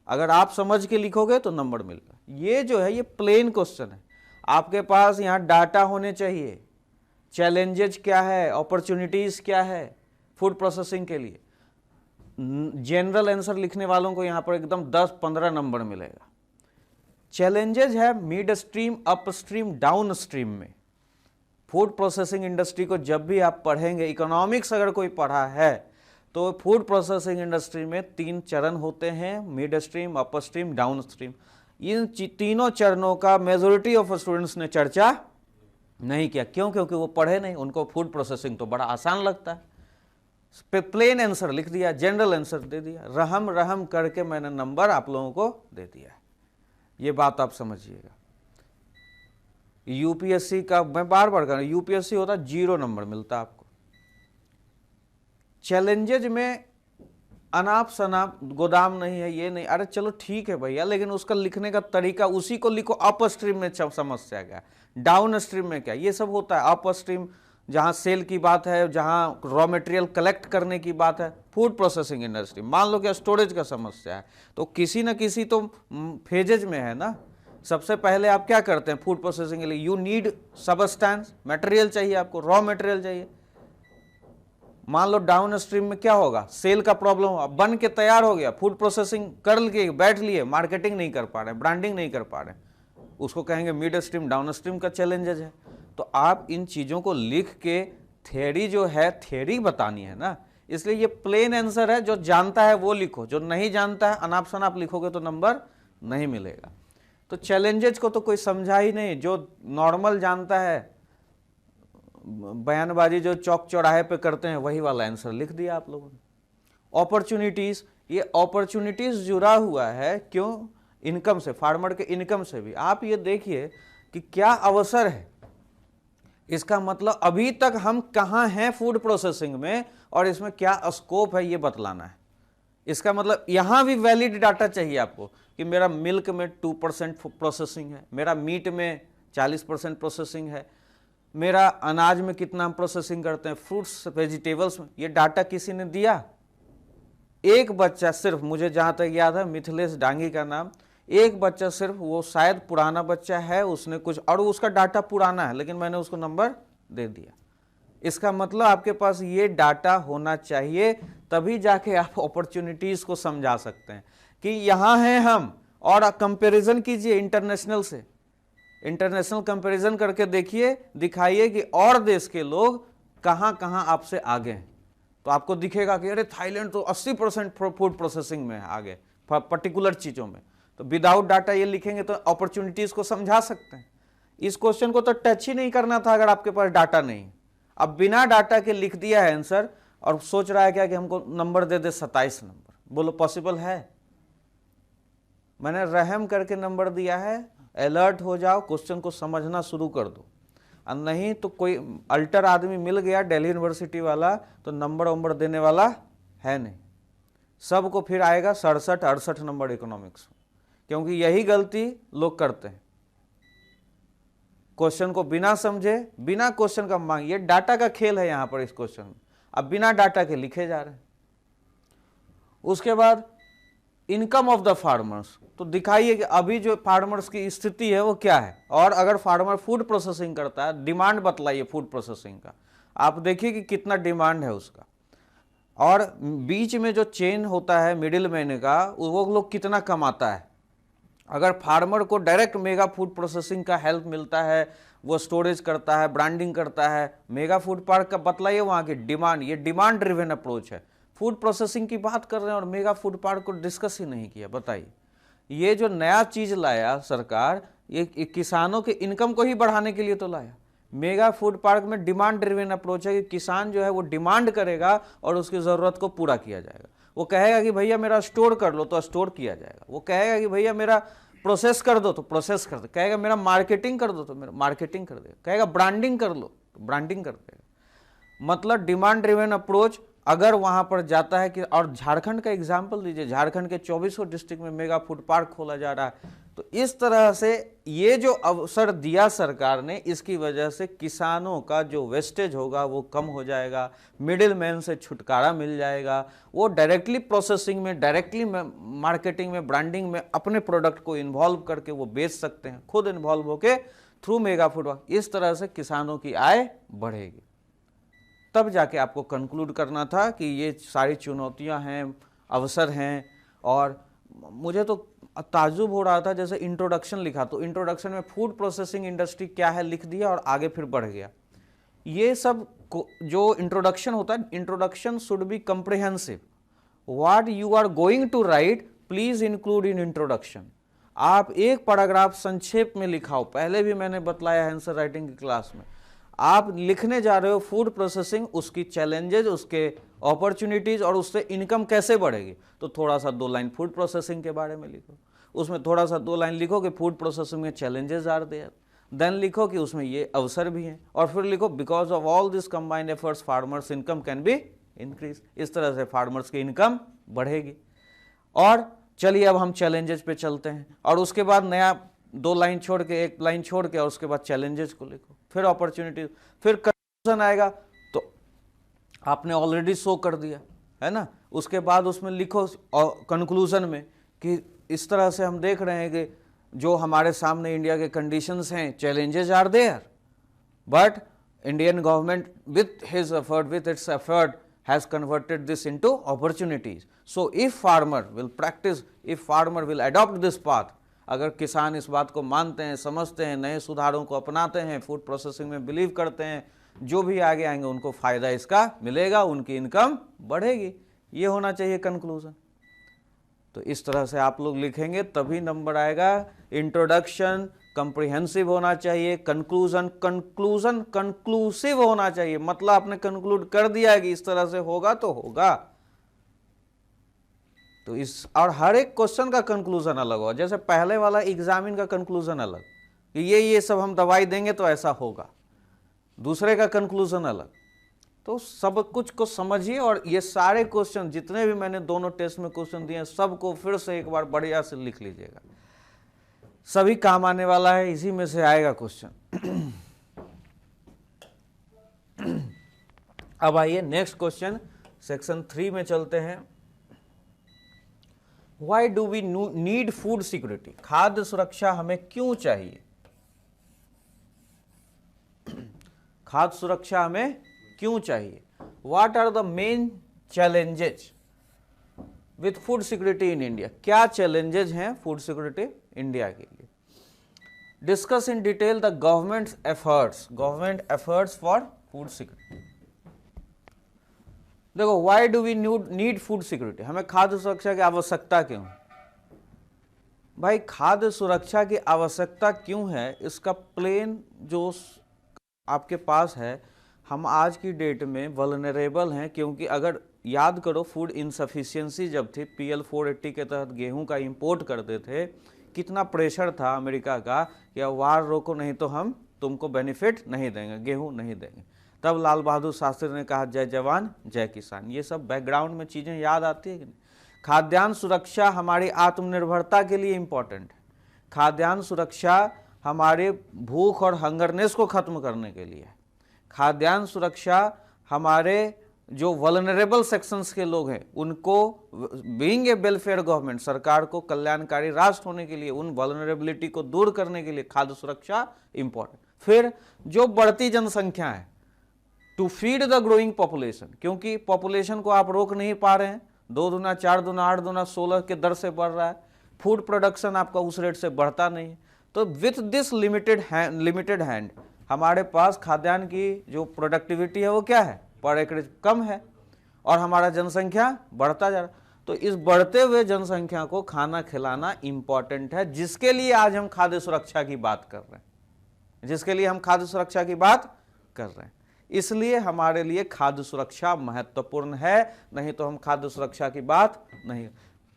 अगर आप समझ के लिखोगे तो नंबर मिलेगा। ये जो है ये प्लेन क्वेश्चन है, आपके पास यहाँ डाटा होने चाहिए, चैलेंजेज क्या है, अपॉर्चुनिटीज क्या है फूड प्रोसेसिंग के लिए। जनरल आंसर लिखने वालों को यहाँ पर एकदम 10-15 नंबर मिलेगा। चैलेंजेज है mid stream, up stream, down stream में। फूड प्रोसेसिंग इंडस्ट्री को जब भी आप पढ़ेंगे, इकोनॉमिक्स अगर कोई पढ़ा है तो फूड प्रोसेसिंग इंडस्ट्री में 3 चरण होते हैं, मिड स्ट्रीम, अपर स्ट्रीम, डाउन स्ट्रीम। इन तीनों चरणों का मेजोरिटी ऑफ स्टूडेंट्स ने चर्चा नहीं किया। क्यों? क्योंकि वो पढ़े नहीं, उनको फूड प्रोसेसिंग तो बड़ा आसान लगता है। प्लेन आंसर लिख दिया, जनरल आंसर दे दिया, रहम रहम करके मैंने नंबर आप लोगों को दे दिया है। ये बात आप समझिएगा। यूपीएससी का मैं बार बार कह रहा हूं, यूपीएससी होता 0 नंबर मिलता आपको। चैलेंजेज में अनाप शनाप गोदाम नहीं है, ये नहीं, अरे चलो ठीक है भैया, लेकिन उसका लिखने का तरीका उसी को लिखो। अप स्ट्रीम में समस्या क्या, डाउन स्ट्रीम में क्या, ये सब होता है। अप स्ट्रीम जहां सेल की बात है, जहां रॉ मटेरियल कलेक्ट करने की बात है, फूड प्रोसेसिंग इंडस्ट्री मान लो कि स्टोरेज का समस्या है, तो किसी न किसी तो फेजेज में है ना। सबसे पहले आप क्या करते हैं फूड प्रोसेसिंग के लिए? यू नीड सबस्टेंस, मटेरियल चाहिए आपको, रॉ मटेरियल चाहिए। मान लो डाउन स्ट्रीम में क्या होगा, सेल का प्रॉब्लम होगा, बन के तैयार हो गया, फूड प्रोसेसिंग कर के बैठ लिए, मार्केटिंग नहीं कर पा रहे, ब्रांडिंग नहीं कर पा रहे, उसको कहेंगे मिड स्ट्रीम, डाउन स्ट्रीम का चैलेंजेज है। तो आप इन चीजों को लिख के थ्योरी जो है, थ्योरी बतानी है ना, इसलिए ये प्लेन आंसर है। जो जानता है वो लिखो, जो नहीं जानता है अनाप शनाप लिखोगे तो नंबर नहीं मिलेगा। तो चैलेंजेज को तो कोई समझा ही नहीं, जो नॉर्मल जानता है, बयानबाजी जो चौक चौराहे पे करते हैं वही वाला आंसर लिख दिया आप लोगों ने। अपॉर्चुनिटीज, ये अपॉर्चुनिटीज जुड़ा हुआ है क्यों? इनकम से, फार्मर के इनकम से भी। आप ये देखिए कि क्या अवसर है, इसका मतलब अभी तक हम कहाँ हैं फूड प्रोसेसिंग में और इसमें क्या स्कोप है ये बतलाना है। इसका मतलब यहां भी वैलिड डाटा चाहिए आपको कि मेरा मिल्क में 2% प्रोसेसिंग है, मेरा मीट में 40% प्रोसेसिंग है, मेरा अनाज में कितना हम प्रोसेसिंग करते हैं, फ्रूट्स वेजिटेबल्स में। ये डाटा किसी ने दिया? एक बच्चा सिर्फ, मुझे जहां तक याद है मिथिलेश डांगी का नाम, एक बच्चा सिर्फ, वो शायद पुराना बच्चा है, उसने कुछ और उसका डाटा पुराना है लेकिन मैंने उसको नंबर दे दिया। इसका मतलब आपके पास ये डाटा होना चाहिए, तभी जाके आप अपॉर्चुनिटीज को समझा सकते हैं कि यहां हैं हम। और कंपैरिजन कीजिए इंटरनेशनल से, इंटरनेशनल कंपैरिजन करके देखिए, दिखाइए कि और देश के लोग कहां कहां आपसे आगे हैं। तो आपको दिखेगा कि अरे थाईलैंड तो 80% फूड प्रोसेसिंग में है आगे पर्टिकुलर चीजों में। तो विदाउट डाटा ये लिखेंगे तो अपॉर्चुनिटीज को समझा सकते हैं। इस क्वेश्चन को तो टच ही नहीं करना था अगर आपके पास डाटा नहीं। अब बिना डाटा के लिख दिया है आंसर और सोच रहा है क्या कि हमको नंबर दे दे 27 नंबर। बोलो पॉसिबल है? मैंने रहम करके नंबर दिया है, अलर्ट हो जाओ, क्वेश्चन को समझना शुरू कर दो। और नहीं तो कोई अल्टर आदमी मिल गया दिल्ली यूनिवर्सिटी वाला तो नंबर वंबर देने वाला है नहीं। सबको फिर आएगा 67-68 नंबर इकोनॉमिक्स, क्योंकि यही गलती लोग करते हैं। क्वेश्चन को बिना समझे, बिना क्वेश्चन का मांगिए, डाटा का खेल है यहां पर इस क्वेश्चन में। अब बिना डाटा के लिखे जा रहे हैं। उसके बाद इनकम ऑफ द फार्मर्स, तो दिखाइए कि अभी जो फार्मर्स की स्थिति है वो क्या है। और अगर फार्मर फूड प्रोसेसिंग करता है, डिमांड बतलाइए फूड प्रोसेसिंग का, आप देखिए कि कितना डिमांड है उसका। और बीच में जो चेन होता है मिडिल मैन का, वो लोग कितना कमाता है। अगर फार्मर को डायरेक्ट मेगा फूड प्रोसेसिंग का हेल्प मिलता है, वो स्टोरेज करता है, ब्रांडिंग करता है, मेगा फूड पार्क का बतलाइए वहाँ की डिमांड। ये डिमांड ड्रिवन अप्रोच है। फूड प्रोसेसिंग की बात कर रहे हैं और मेगा फूड पार्क को डिस्कस ही नहीं किया। बताइए, ये जो नया चीज लाया सरकार, ये किसानों के इनकम को ही बढ़ाने के लिए तो लाया। मेगा फूड पार्क में डिमांड ड्रिवन अप्रोच है कि किसान जो है वो डिमांड करेगा और उसकी ज़रूरत को पूरा किया जाएगा। वो कहेगा कि भैया मेरा स्टोर कर लो तो स्टोर किया जाएगा। वो कहेगा कि भैया मेरा प्रोसेस कर दो तो प्रोसेस कर दो। कहेगा मेरा मार्केटिंग कर दो तो मेरा मार्केटिंग कर देगा। कहेगा ब्रांडिंग कर लो तो ब्रांडिंग कर देगा। मतलब डिमांड ड्रिवन अप्रोच अगर वहां पर जाता है कि, और झारखंड का एग्जाम्पल दीजिए, झारखंड के 24 डिस्ट्रिक्ट में मेगा फूड पार्क खोला जा रहा है। तो इस तरह से ये जो अवसर दिया सरकार ने, इसकी वजह से किसानों का जो वेस्टेज होगा वो कम हो जाएगा, मिडिल मैन से छुटकारा मिल जाएगा। वो डायरेक्टली प्रोसेसिंग में, डायरेक्टली मार्केटिंग में, ब्रांडिंग में अपने प्रोडक्ट को इन्वॉल्व करके वो बेच सकते हैं, खुद इन्वॉल्व होके थ्रू मेगा फूड पार्क। इस तरह से किसानों की आय बढ़ेगी। तब जाके आपको कंक्लूड करना था कि ये सारी चुनौतियां हैं, अवसर हैं। और मुझे तो ताज्जुब हो रहा था, जैसे इंट्रोडक्शन लिखा तो इंट्रोडक्शन में फूड प्रोसेसिंग इंडस्ट्री क्या है लिख दिया और आगे फिर बढ़ गया। ये सब जो इंट्रोडक्शन होता है, introduction should be comprehensive. What you are going to write please include in introduction. आप एक पैराग्राफ संक्षेप में लिखाओ। पहले भी मैंने बतलाया है आंसर राइटिंग की क्लास में। आप लिखने जा रहे हो फूड प्रोसेसिंग, उसकी चैलेंजेज, उसके अपॉर्चुनिटीज और उससे इनकम कैसे बढ़ेगी, तो थोड़ा सा 2 लाइन फूड प्रोसेसिंग के बारे में लिखो। उसमें थोड़ा सा 2 लाइन लिखो कि फूड प्रोसेसिंग में चैलेंजेस आर देयर। देन लिखो कि उसमें ये अवसर भी हैं। और फिर लिखो because of all this combined efforts farmers income can be increase. इस तरह से फार्मर्स की इनकम बढ़ेगी। और चलिए अब हम चैलेंजेस पे चलते हैं। और उसके बाद नया 2 लाइन छोड़ के, 1 लाइन छोड़ के, और उसके बाद चैलेंजेस को लिखो, फिर अपॉर्चुनिटी, फिर कंक्लूजन आएगा तो आपने ऑलरेडी शो कर दिया है ना। उसके बाद उसमें लिखो कंक्लूजन में कि इस तरह से हम देख रहे हैं कि जो हमारे सामने इंडिया के कंडीशंस हैं, challenges are there, but Indian government with his effort, with its effort has converted this into opportunities. So if farmer will practice, if farmer will adopt this path, अगर किसान इस बात को मानते हैं, समझते हैं, नए सुधारों को अपनाते हैं, फूड प्रोसेसिंग में बिलीव करते हैं, जो भी आगे आएंगे उनको फायदा इसका मिलेगा, उनकी इनकम बढ़ेगी। ये होना चाहिए कंक्लूजन। तो इस तरह से आप लोग लिखेंगे तभी नंबर आएगा। इंट्रोडक्शन कंप्रिहेंसिव होना चाहिए, कंक्लूजन कंक्लूसिव होना चाहिए। मतलब आपने कंक्लूड कर दिया कि इस तरह से होगा तो होगा। तो इस, और हर एक क्वेश्चन का कंक्लूजन अलग हो। जैसे पहले वाला एग्जामिन का कंक्लूजन अलग कि ये सब हम दवाई देंगे तो ऐसा होगा, दूसरे का कंक्लूजन अलग। तो सब कुछ को समझिए। और ये सारे क्वेश्चन जितने भी मैंने दोनों टेस्ट में क्वेश्चन दिए, सबको फिर से एक बार बढ़िया से लिख लीजिएगा, सभी काम आने वाला है, इसी में से आएगा क्वेश्चन। अब आइए नेक्स्ट क्वेश्चन, सेक्शन 3 में चलते हैं। Why do we need food security, खाद्य सुरक्षा हमें क्यों चाहिए, खाद्य सुरक्षा हमें क्यों चाहिए, what are the main challenges with food security in India, क्या चैलेंजेस हैं फूड सिक्योरिटी इंडिया के लिए। Discuss in detail the government efforts for food security. देखो, why do we need food security, हमें खाद्य सुरक्षा की आवश्यकता क्यों है। भाई खाद्य सुरक्षा की आवश्यकता क्यों है, इसका प्लेन जो आपके पास है, हम आज की डेट में वल्नरेबल हैं, क्योंकि अगर याद करो फूड इनसफिशियंसी जब थी, PL 480 के तहत गेहूं का इंपोर्ट करते थे, कितना प्रेशर था अमेरिका का कि वार रोको नहीं तो हम तुमको बेनिफिट नहीं देंगे, गेहूं नहीं देंगे। तब लाल बहादुर शास्त्री ने कहा जय जवान जय किसान। ये सब बैकग्राउंड में चीज़ें याद आती है कि नहीं। खाद्यान्न सुरक्षा हमारी आत्मनिर्भरता के लिए इम्पोर्टेंट है। खाद्यान्न सुरक्षा हमारे भूख और हंगरनेस को खत्म करने के लिए है। खाद्यान्न सुरक्षा हमारे जो वल्नरेबल सेक्शंस के लोग हैं उनको, बीइंग ए वेलफेयर गवर्नमेंट, सरकार को कल्याणकारी राष्ट्र होने के लिए, उन वल्नरेबिलिटी को दूर करने के लिए खाद्य सुरक्षा इंपॉर्टेंट। फिर जो बढ़ती जनसंख्या है, to feed the growing population, क्योंकि पॉपुलेशन को आप रोक नहीं पा रहे हैं, 2 दूना 4 दूना 8 दूना 16 के दर से बढ़ रहा है, फूड प्रोडक्शन आपका उस रेट से बढ़ता नहीं है। तो विथ दिस लिमिटेड हैंड हमारे पास खाद्यान्न की जो प्रोडक्टिविटी है वो क्या है, पर एकड़ कम है, और हमारा जनसंख्या बढ़ता जा रहा है। तो इस बढ़ते हुए जनसंख्या को खाना खिलाना इंपॉर्टेंट है, जिसके लिए आज हम खाद्य सुरक्षा की बात कर रहे हैं, जिसके लिए हम खाद्य सुरक्षा की बात कर रहे हैं। इसलिए हमारे लिए खाद्य सुरक्षा महत्वपूर्ण है, नहीं तो हम खाद्य सुरक्षा की बात नहीं।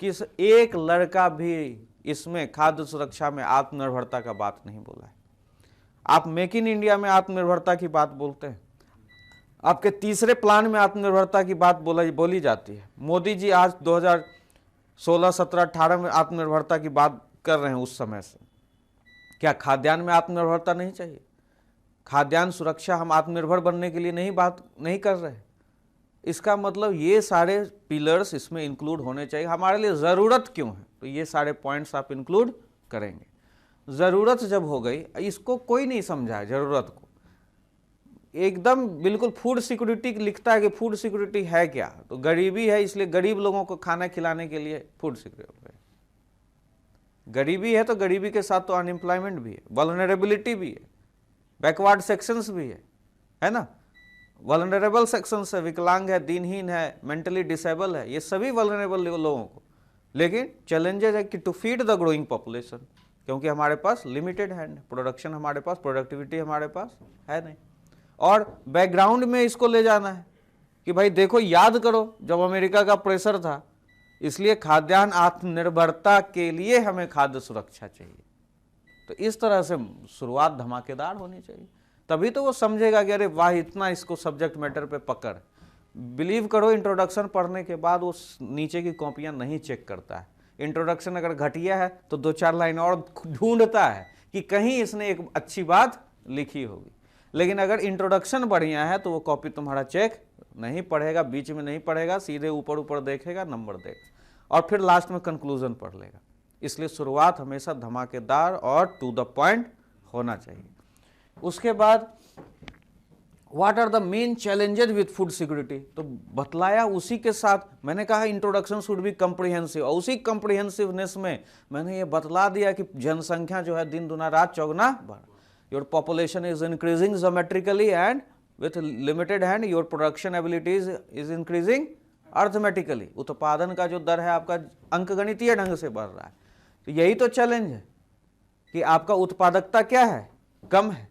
किस एक लड़का भी इसमें खाद्य सुरक्षा में आत्मनिर्भरता का बात नहीं बोला है। आप मेक इन इंडिया में आत्मनिर्भरता की बात बोलते हैं, आपके तीसरे प्लान में आत्मनिर्भरता की बात बोली जाती है। मोदी जी आज 2016, 17, 18 में आत्मनिर्भरता की बात कर रहे हैं उस समय से। क्या खाद्यान्न में आत्मनिर्भरता नहीं चाहिए? खाद्यान्न सुरक्षा हम आत्मनिर्भर बनने के लिए नहीं कर रहे। इसका मतलब ये सारे पिलर्स इसमें इंक्लूड होने चाहिए। हमारे लिए ज़रूरत क्यों है, तो ये सारे पॉइंट्स आप इंक्लूड करेंगे। ज़रूरत जब हो गई, इसको कोई नहीं समझा है ज़रूरत को, एकदम बिल्कुल फूड सिक्योरिटी लिखता है कि फूड सिक्योरिटी है क्या, तो गरीबी है, इसलिए गरीब लोगों को खाना खिलाने के लिए फूड सिक्योरिटी है। गरीबी है तो गरीबी के साथ तो अनएम्प्लॉयमेंट भी है, वल्नरेबिलिटी भी है, बैकवर्ड सेक्शंस भी है ना। वल्नरेबल सेक्शंस है, विकलांग है, दिनहीन है, मेंटली डिसेबल है, ये सभी वल्नरेबल लोगों को। लेकिन चैलेंजेस है कि to feed the growing population, क्योंकि हमारे पास लिमिटेड हैंड, प्रोडक्शन हमारे पास, प्रोडक्टिविटी हमारे पास है नहीं। और बैकग्राउंड में इसको ले जाना है कि भाई देखो, याद करो जब अमेरिका का प्रेशर था, इसलिए खाद्यान्न आत्मनिर्भरता के लिए हमें खाद्य सुरक्षा चाहिए। तो इस तरह से शुरुआत धमाकेदार होनी चाहिए, तभी तो वो समझेगा कि अरे वाह, इतना इसको सब्जेक्ट मैटर पे पकड़। बिलीव करो, इंट्रोडक्शन पढ़ने के बाद वो नीचे की कॉपियां नहीं चेक करता है। इंट्रोडक्शन अगर घटिया है तो 2-4 लाइन और ढूंढता है कि कहीं इसने एक अच्छी बात लिखी होगी। लेकिन अगर इंट्रोडक्शन बढ़िया है तो वो कॉपी तुम्हारा चेक नहीं पढ़ेगा, बीच में नहीं पढ़ेगा, सीधे ऊपर ऊपर देखेगा, नंबर देगा, और फिर लास्ट में कंक्लूजन पढ़ लेगा। इसलिए शुरुआत हमेशा धमाकेदार और टू द पॉइंट होना चाहिए। उसके बाद what are the main challenges with food security, तो बतलाया उसी के साथ। मैंने कहा इंट्रोडक्शन शुड बी कम्प्रिहेंसिव, और उसी कम्प्रिहेंसिवनेस में मैंने ये बतला दिया कि जनसंख्या जो है दिन दुना रात चौगुना बढ़, your population is increasing geometrically and with limited hand, your production abilities is increasing arithmetically. उत्पादन का जो दर है आपका अंकगणितीय ढंग से बढ़ रहा है। तो यही तो चैलेंज है कि आपका उत्पादकता क्या है, कम है।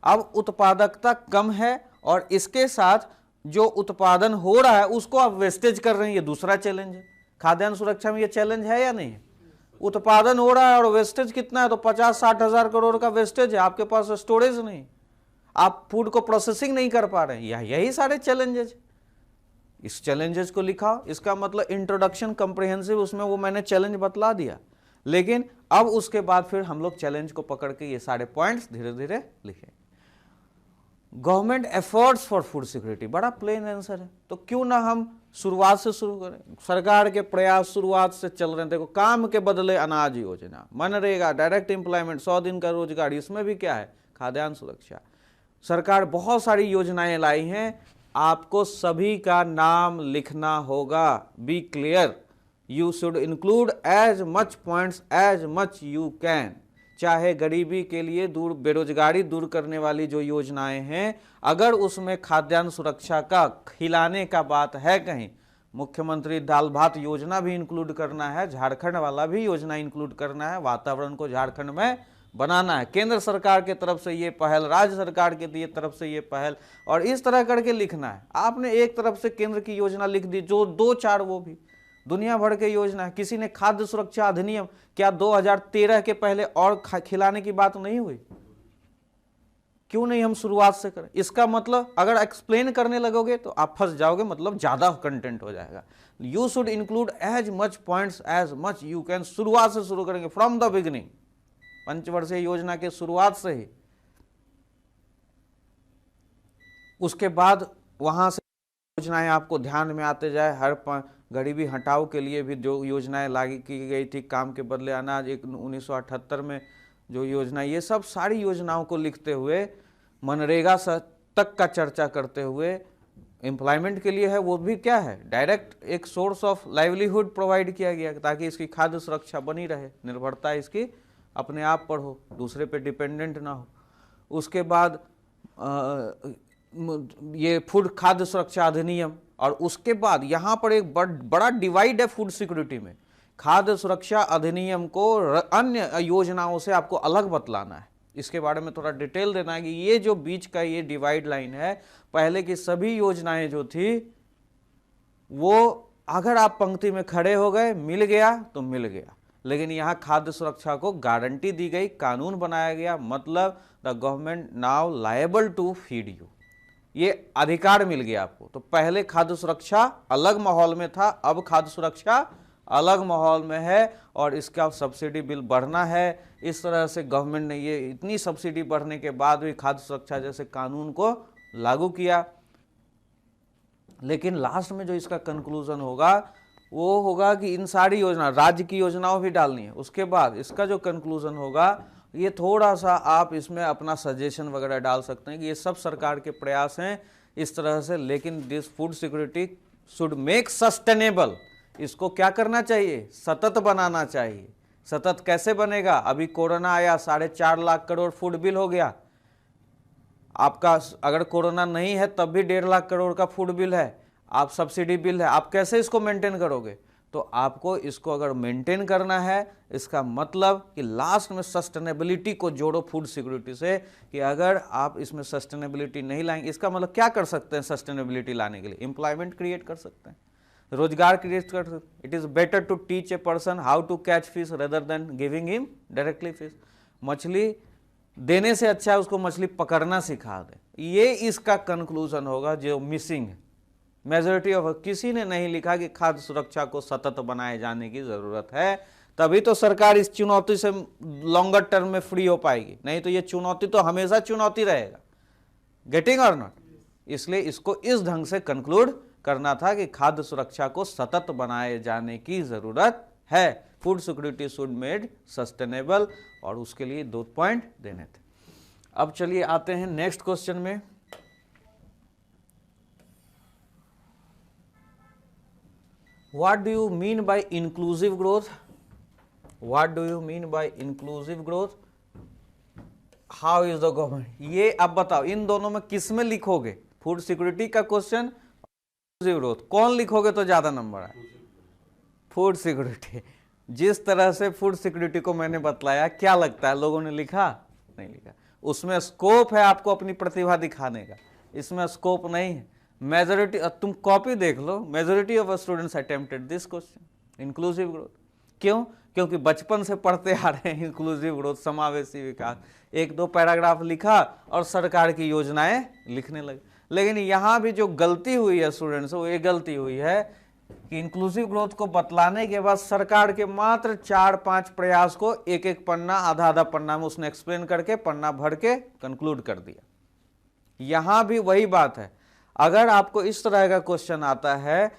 अब उत्पादकता कम है और इसके साथ जो उत्पादन हो रहा है उसको आप वेस्टेज कर रहे हैं, ये दूसरा चैलेंज है। खाद्यान्न सुरक्षा में ये चैलेंज है या नहीं है? उत्पादन हो रहा है और वेस्टेज कितना है, तो 50-60 हजार करोड़ का वेस्टेज है, आपके पास स्टोरेज नहीं, आप फूड को प्रोसेसिंग नहीं कर पा रहे हैं। यही सारे चैलेंजेस, इस चैलेंजेस को लिखा। इसका मतलब इंट्रोडक्शन कम्प्रिहेंसिव, उसमें वो मैंने चैलेंज बतला दिया, लेकिन अब उसके बाद फिर हम लोग चैलेंज को पकड़ के ये सारे पॉइंट्स धीरे धीरे लिखें। Government efforts for food security, बड़ा प्लेन आंसर है। तो क्यों ना हम शुरुआत से शुरू करें, सरकार के प्रयास शुरुआत से चल रहे हैं। देखो, काम के बदले अनाज योजना, मनरेगा, डायरेक्ट एम्प्लॉयमेंट, 100 दिन का रोजगार, इसमें भी क्या है, खाद्यान्न सुरक्षा। सरकार बहुत सारी योजनाएं लाई हैं, आपको सभी का नाम लिखना होगा। Be clear, you should include as much points as much you can. चाहे गरीबी के लिए दूर, बेरोजगारी दूर करने वाली जो योजनाएं हैं, अगर उसमें खाद्यान्न सुरक्षा का, खिलाने का बात है कहीं, मुख्यमंत्री दाल भात योजना भी इंक्लूड करना है, झारखंड वाला भी योजना इंक्लूड करना है, वातावरण को झारखंड में बनाना है। केंद्र सरकार के तरफ से ये पहल, राज्य सरकार के तरफ से ये पहल, और इस तरह करके लिखना है। आपने एक तरफ से केंद्र की योजना लिख दी, जो 2-4 वो भी दुनिया भर के योजना है। किसी ने खाद्य सुरक्षा अधिनियम, क्या 2013 के पहले और खिलाने की बात नहीं हुई? क्यों नहीं हम शुरुआत से करें? इसका मतलब अगर एक्सप्लेन करने लगोगे तो आप फंस जाओगे, मतलब ज्यादा कंटेंट हो जाएगा। You should include as much points as much you can. शुरुआत से शुरू करेंगे, फ्रॉम द बिगिनिंग, पंचवर्षीय योजना के शुरुआत से ही। उसके बाद वहां से योजनाएं आपको ध्यान में आते जाए। हर गरीबी हटाओ के लिए भी जो योजनाएं लागू की गई थी, काम के बदले अनाज, 1978 में जो योजना, ये सब सारी योजनाओं को लिखते हुए, मनरेगा तक का चर्चा करते हुए, एम्प्लॉयमेंट के लिए है, वो भी क्या है, डायरेक्ट एक सोर्स ऑफ लाइवलीहुड प्रोवाइड किया गया ताकि इसकी खाद्य सुरक्षा बनी रहे, निर्भरता इसकी अपने आप पर हो, दूसरे पे डिपेंडेंट ना हो। उसके बाद ये फूड खाद्य सुरक्षा अधिनियम, और उसके बाद यहाँ पर एक बड़ा डिवाइड है फूड सिक्योरिटी में। खाद्य सुरक्षा अधिनियम को अन्य योजनाओं से आपको अलग बतलाना है, इसके बारे में थोड़ा डिटेल देना है कि ये जो बीच का ये डिवाइड लाइन है, पहले की सभी योजनाएं जो थी वो अगर आप पंक्ति में खड़े हो गए, मिल गया तो मिल गया, लेकिन यहाँ खाद्य सुरक्षा को गारंटी दी गई, कानून बनाया गया, मतलब the government now liable to feed you, ये अधिकार मिल गया आपको। तो पहले खाद्य सुरक्षा अलग माहौल में था, अब खाद्य सुरक्षा अलग माहौल में है, और इसका सब्सिडी बिल बढ़ना है। इस तरह से गवर्नमेंट ने ये इतनी सब्सिडी बढ़ने के बाद भी खाद्य सुरक्षा जैसे कानून को लागू किया। लेकिन लास्ट में जो इसका कंक्लूजन होगा वो होगा कि इन सारी योजना, राज्य की योजनाओं भी डालनी है। उसके बाद इसका जो कंक्लूजन होगा, ये थोड़ा सा आप इसमें अपना सजेशन वगैरह डाल सकते हैं कि ये सब सरकार के प्रयास हैं इस तरह से, लेकिन this food security should make sustainable. इसको क्या करना चाहिए, सतत बनाना चाहिए। सतत कैसे बनेगा? अभी कोरोना आया, 4.5 लाख करोड़ फूड बिल हो गया आपका। अगर कोरोना नहीं है तब भी 1.5 लाख करोड़ का फूड बिल है, आप सब्सिडी बिल है, आप कैसे इसको मेंटेन करोगे? तो आपको इसको अगर मेंटेन करना है, इसका मतलब कि लास्ट में सस्टेनेबिलिटी को जोड़ो फूड सिक्योरिटी से, कि अगर आप इसमें सस्टेनेबिलिटी नहीं लाएंगे, इसका मतलब क्या कर सकते हैं सस्टेनेबिलिटी लाने के लिए? एम्प्लॉयमेंट क्रिएट कर सकते हैं, रोजगार क्रिएट कर सकते हैं। It is better to teach a person how to catch fish rather than giving him directly fish. मछली देने से अच्छा है उसको मछली पकड़ना सिखा दे। ये इसका कंक्लूजन होगा जो मिसिंग है। मेजॉरिटी ऑफ, किसी ने नहीं लिखा कि खाद्य सुरक्षा को सतत बनाए जाने की जरूरत है, तभी तो सरकार इस चुनौती से लॉन्गर टर्म में फ्री हो पाएगी, नहीं तो ये चुनौती तो हमेशा चुनौती रहेगा। गेटिंग और नॉट? इसलिए इसको इस ढंग से कंक्लूड करना था कि खाद्य सुरक्षा को सतत बनाए जाने की जरूरत है। Food security should made sustainable, और उसके लिए 2 पॉइंट देने थे। अब चलिए आते हैं नेक्स्ट क्वेश्चन में। What do you mean by inclusive growth? What do you mean by inclusive growth? How is the government? ये अब बताओ, इन दोनों में किस में लिखोगे? फूड सिक्योरिटी का क्वेश्चन, इंक्लूसिव ग्रोथ, कौन लिखोगे तो ज्यादा नंबर आए? Food security. जिस तरह से फूड सिक्योरिटी को मैंने बतलाया, क्या लगता है लोगों ने लिखा? नहीं लिखा। उसमें स्कोप है आपको अपनी प्रतिभा दिखाने का, इसमें स्कोप नहीं है। मेजोरिटी, तुम कॉपी देख लो, majority of students attempted this question, inclusive growth. क्यों? क्योंकि बचपन से पढ़ते आ रहे हैं इंक्लूसिव ग्रोथ, समावेशी विकास। 1-2 पैराग्राफ लिखा और सरकार की योजनाएं लिखने लगे। लेकिन यहाँ भी जो गलती हुई है स्टूडेंट्स, वो ये गलती हुई है कि इंक्लूसिव ग्रोथ को बतलाने के बाद सरकार के मात्र 4-5 प्रयास को 1-1 पन्ना, आधा-आधा पन्ना में उसने एक्सप्लेन करके, पन्ना भर के कंक्लूड कर दिया। यहां भी वही बात है। अगर आपको इस तरह का क्वेश्चन आता है,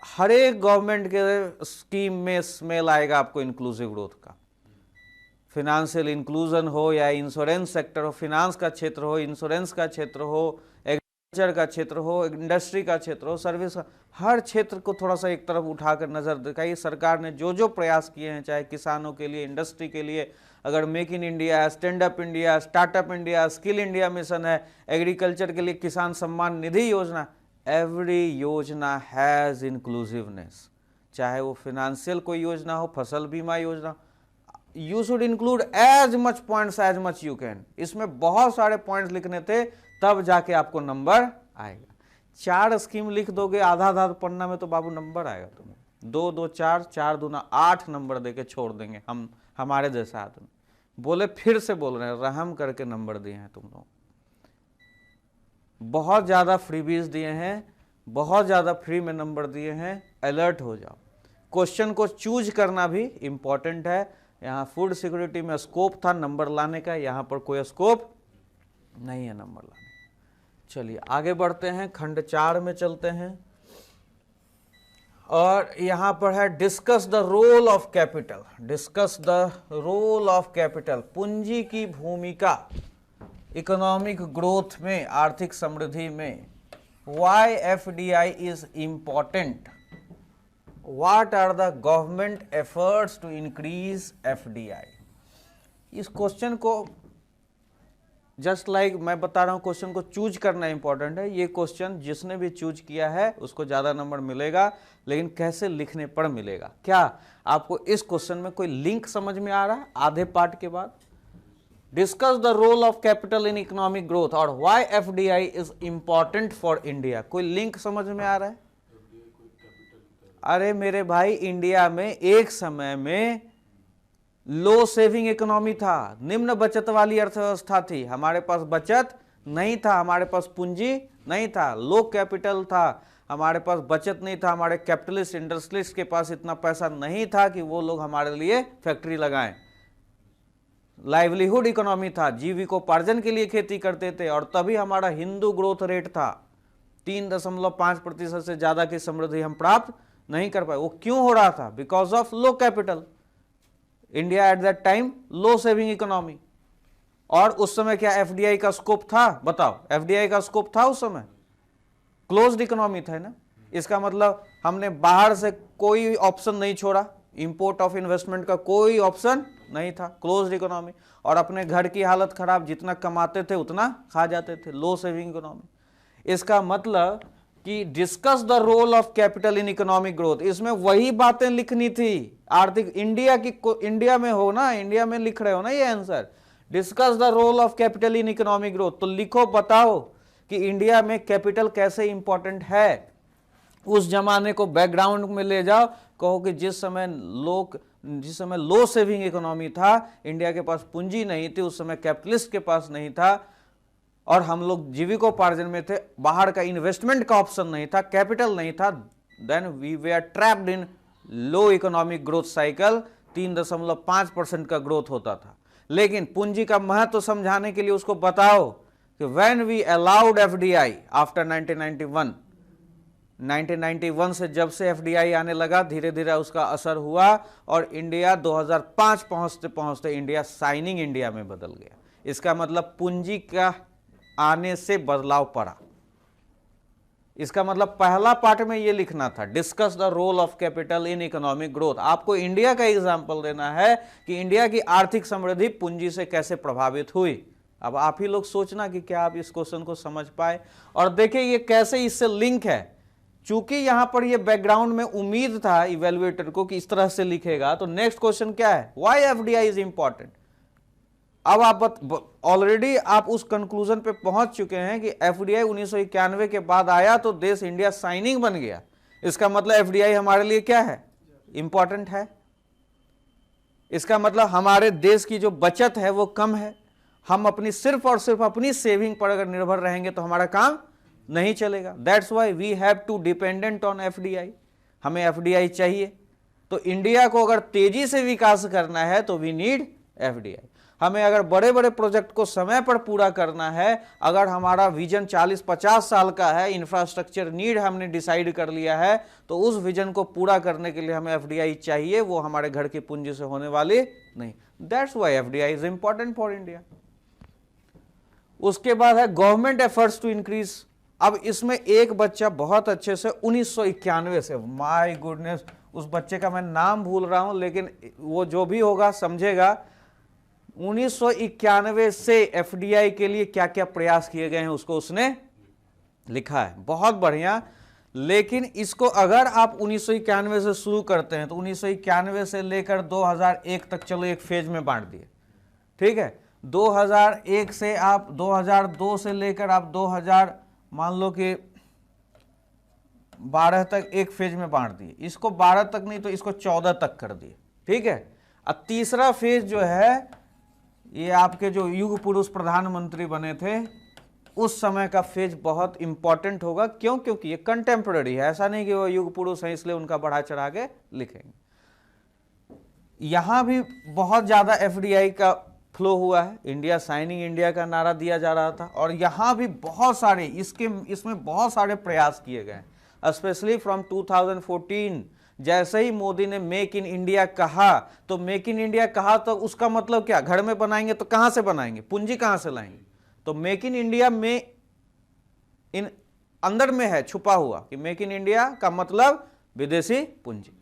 हर एक गवर्नमेंट के स्कीम में स्मेल आएगा आपको इंक्लूसिव ग्रोथ का। फिनेंशियल इंक्लूजन हो या इंश्योरेंस सेक्टर हो, फिनांस का क्षेत्र हो, इंश्योरेंस का क्षेत्र हो, एग्रीकल्चर का क्षेत्र हो, इंडस्ट्री का क्षेत्र हो, सर्विस का, हर क्षेत्र को थोड़ा सा एक तरफ उठाकर नजर दिखाइए। सरकार ने जो जो प्रयास किए हैं, चाहे किसानों के लिए, इंडस्ट्री के लिए, अगर make in India, stand up India, startup India, skill India mission है, एग्रीकल्चर के लिए किसान सम्मान निधि योजना, एवरी योजना हैज इंक्लूसिवनेस। चाहे वो फिनेंशियल कोई योजना हो, फसल बीमा योजना, you should include as much points as much you can. इसमें बहुत सारे पॉइंट्स लिखने थे, तब जाके आपको नंबर आएगा। 4 स्कीम लिख दोगे आधा आधा पन्ना में, तो बाबू नंबर आएगा तुम्हें। 2 2 4 4 दूना 8 नंबर देके छोड़ देंगे हम, हमारे जैसा आदमी। बोले, फिर से बोल रहे हैं, रहम करके नंबर दिए हैं तुम लोग। बहुत ज्यादा फ्रीबीज दिए हैं, बहुत ज्यादा फ्री में नंबर दिए हैं, अलर्ट हो जाओ। क्वेश्चन को चूज करना भी इंपॉर्टेंट है। यहाँ फूड सिक्योरिटी में स्कोप था नंबर लाने का, यहाँ पर कोई स्कोप नहीं है नंबर लाने का। चलिए आगे बढ़ते हैं, खंड 4 में चलते हैं, और यहाँ पर है discuss the role of capital. Discuss the role of capital, पूंजी की भूमिका इकोनॉमिक ग्रोथ में, आर्थिक समृद्धि में। Why FDI is important, What are the government efforts to increase FDI? इस क्वेश्चन को जस्ट लाइक मैं बता रहा हूं, क्वेश्चन को चूज करना इंपॉर्टेंट है। ये क्वेश्चन जिसने भी चूज किया है उसको ज्यादा नंबर मिलेगा, लेकिन कैसे लिखने पर मिलेगा। क्या आपको इस क्वेश्चन में कोई लिंक समझ में आ रहा है? आधे पार्ट के बाद discuss the role of capital in economic growth और why FDI is important for India. कोई लिंक समझ में आ रहा है? अरे मेरे भाई, इंडिया में एक समय में लो सेविंग इकोनॉमी था, निम्न बचत वाली अर्थव्यवस्था थी। हमारे पास बचत नहीं था, हमारे पास पूंजी नहीं था, लो कैपिटल था, हमारे पास बचत नहीं था, हमारे कैपिटलिस्ट इंडस्ट्रियलिस्ट के पास इतना पैसा नहीं था कि वो लोग हमारे लिए फैक्ट्री लगाएं। लाइवलीहुड इकोनॉमी था, जीविकोपार्जन के लिए खेती करते थे, और तभी हमारा हिंदू ग्रोथ रेट था 3.5% से ज्यादा की समृद्धि हम प्राप्त नहीं कर पाए। वो क्यों हो रहा था? Because of low capital. India at that time low saving economy. और उस समय क्या FDI का स्कोप था? बताओ, FDI का स्कोप था उस समय? क्लोज्ड इकोनॉमी था ना। इसका मतलब हमने बाहर से कोई ऑप्शन नहीं छोड़ा, इंपोर्ट ऑफ इन्वेस्टमेंट का कोई ऑप्शन नहीं था, क्लोज्ड इकोनॉमी। और अपने घर की हालत खराब, जितना कमाते थे उतना खा जाते थे, लो सेविंग इकोनॉमी। इसका मतलब कि discuss the role of capital in economic growth, इसमें वही बातें लिखनी थी। आर्थिक इंडिया में हो ना, इंडिया में लिख रहे हो ना ये answer. Discuss the role of capital in economic growth, तो लिखो, बताओ कि इंडिया में कैपिटल कैसे इंपॉर्टेंट है। उस जमाने को बैकग्राउंड में ले जाओ, कहो कि जिस समय लो सेविंग इकोनॉमी था, इंडिया के पास पूंजी नहीं थी, उस समय कैपिटलिस्ट के पास नहीं था, और हम लोग जीविकोपार्जन में थे, बाहर का इन्वेस्टमेंट का ऑप्शन नहीं था, कैपिटल नहीं था, then we way are trapped in low economic growth cycle. 3.5% का ग्रोथ होता था। लेकिन पूंजी का महत्व समझाने के लिए उसको बताओ कि when we allowed FDI after 1991 से जब से FDI आने लगा, धीरे धीरे उसका असर हुआ, और इंडिया 2005 पहुंचते पहुंचते इंडिया साइनिंग इंडिया में बदल गया। इसका मतलब पूंजी का आने से बदलाव पड़ा। इसका मतलब पहला पार्ट में यह लिखना था, discuss the role of capital in economic growth. आपको इंडिया का एग्जांपल देना है कि इंडिया की आर्थिक समृद्धि पूंजी से कैसे प्रभावित हुई। अब आप ही लोग सोचना कि क्या आप इस क्वेश्चन को समझ पाए। और देखिए ये कैसे इससे लिंक है। चूंकि यहां पर ये बैकग्राउंड में उम्मीद था इवेल्युएटर को कि इस तरह से लिखेगा, तो नेक्स्ट क्वेश्चन क्या है? Why FDI is important. अब आप ऑलरेडी आप उस कंक्लूजन पे पहुंच चुके हैं कि FDI 1991 के बाद आया तो देश इंडिया साइनिंग बन गया। इसका मतलब FDI हमारे लिए क्या है? इंपॉर्टेंट है। इसका मतलब हमारे देश की जो बचत है वो कम है। हम अपनी सिर्फ और सिर्फ अपनी सेविंग पर अगर निर्भर रहेंगे तो हमारा काम नहीं चलेगा। That's why we have to dependent on FDI। हमें FDI चाहिए। तो इंडिया को अगर तेजी से विकास करना है तो वी नीड FDI। हमें अगर बड़े बड़े प्रोजेक्ट को समय पर पूरा करना है, अगर हमारा विजन 40-50 साल का है, इंफ्रास्ट्रक्चर नीड हमने डिसाइड कर लिया है, तो उस विजन को पूरा करने के लिए हमें एफडीआई चाहिए, वो हमारे घर की पूंजी से होने वाली नहीं। That's why FDI is important for India. उसके बाद है गवर्नमेंट एफर्ट्स टू इंक्रीज। अब इसमें एक बच्चा बहुत अच्छे से 1991 से, माय गुडनेस, उस बच्चे का मैं नाम भूल रहा हूं, लेकिन वो जो भी होगा समझेगा, 1991 से एफडीआई के लिए क्या क्या प्रयास किए गए हैं उसको उसने लिखा है, बहुत बढ़िया। लेकिन इसको अगर आप 1991 से शुरू करते हैं तो 1991 से लेकर 2001 तक, चलो एक फेज में बांट दिए, ठीक है। 2001 से आप 2002 से लेकर आप 2000 मान लो कि 12 तक एक फेज में बांट दिए। इसको 12 तक नहीं तो इसको 14 तक कर दिए, ठीक है। अब तीसरा फेज जो है, ये आपके जो युग पुरुष प्रधानमंत्री बने थे उस समय का फेज बहुत इंपॉर्टेंट होगा। क्यों? क्योंकि ये कंटेम्प्रेरी है, ऐसा नहीं कि वो युग पुरुष है इसलिए उनका बढ़ा चढ़ा के लिखेंगे। यहां भी बहुत ज्यादा एफडीआई का फ्लो हुआ है, इंडिया साइनिंग इंडिया का नारा दिया जा रहा था, और यहां भी बहुत सारे इसमें बहुत सारे प्रयास किए गए, स्पेशली फ्रॉम 2014। जैसे ही मोदी ने मेक इन इंडिया कहा, तो मेक इन इंडिया कहा तो उसका मतलब क्या, घर में बनाएंगे तो कहां से बनाएंगे, पूंजी कहां से लाएंगे? तो मेक इन इंडिया में इन अंदर में है छुपा हुआ कि मेक इन इंडिया का मतलब विदेशी पूंजी।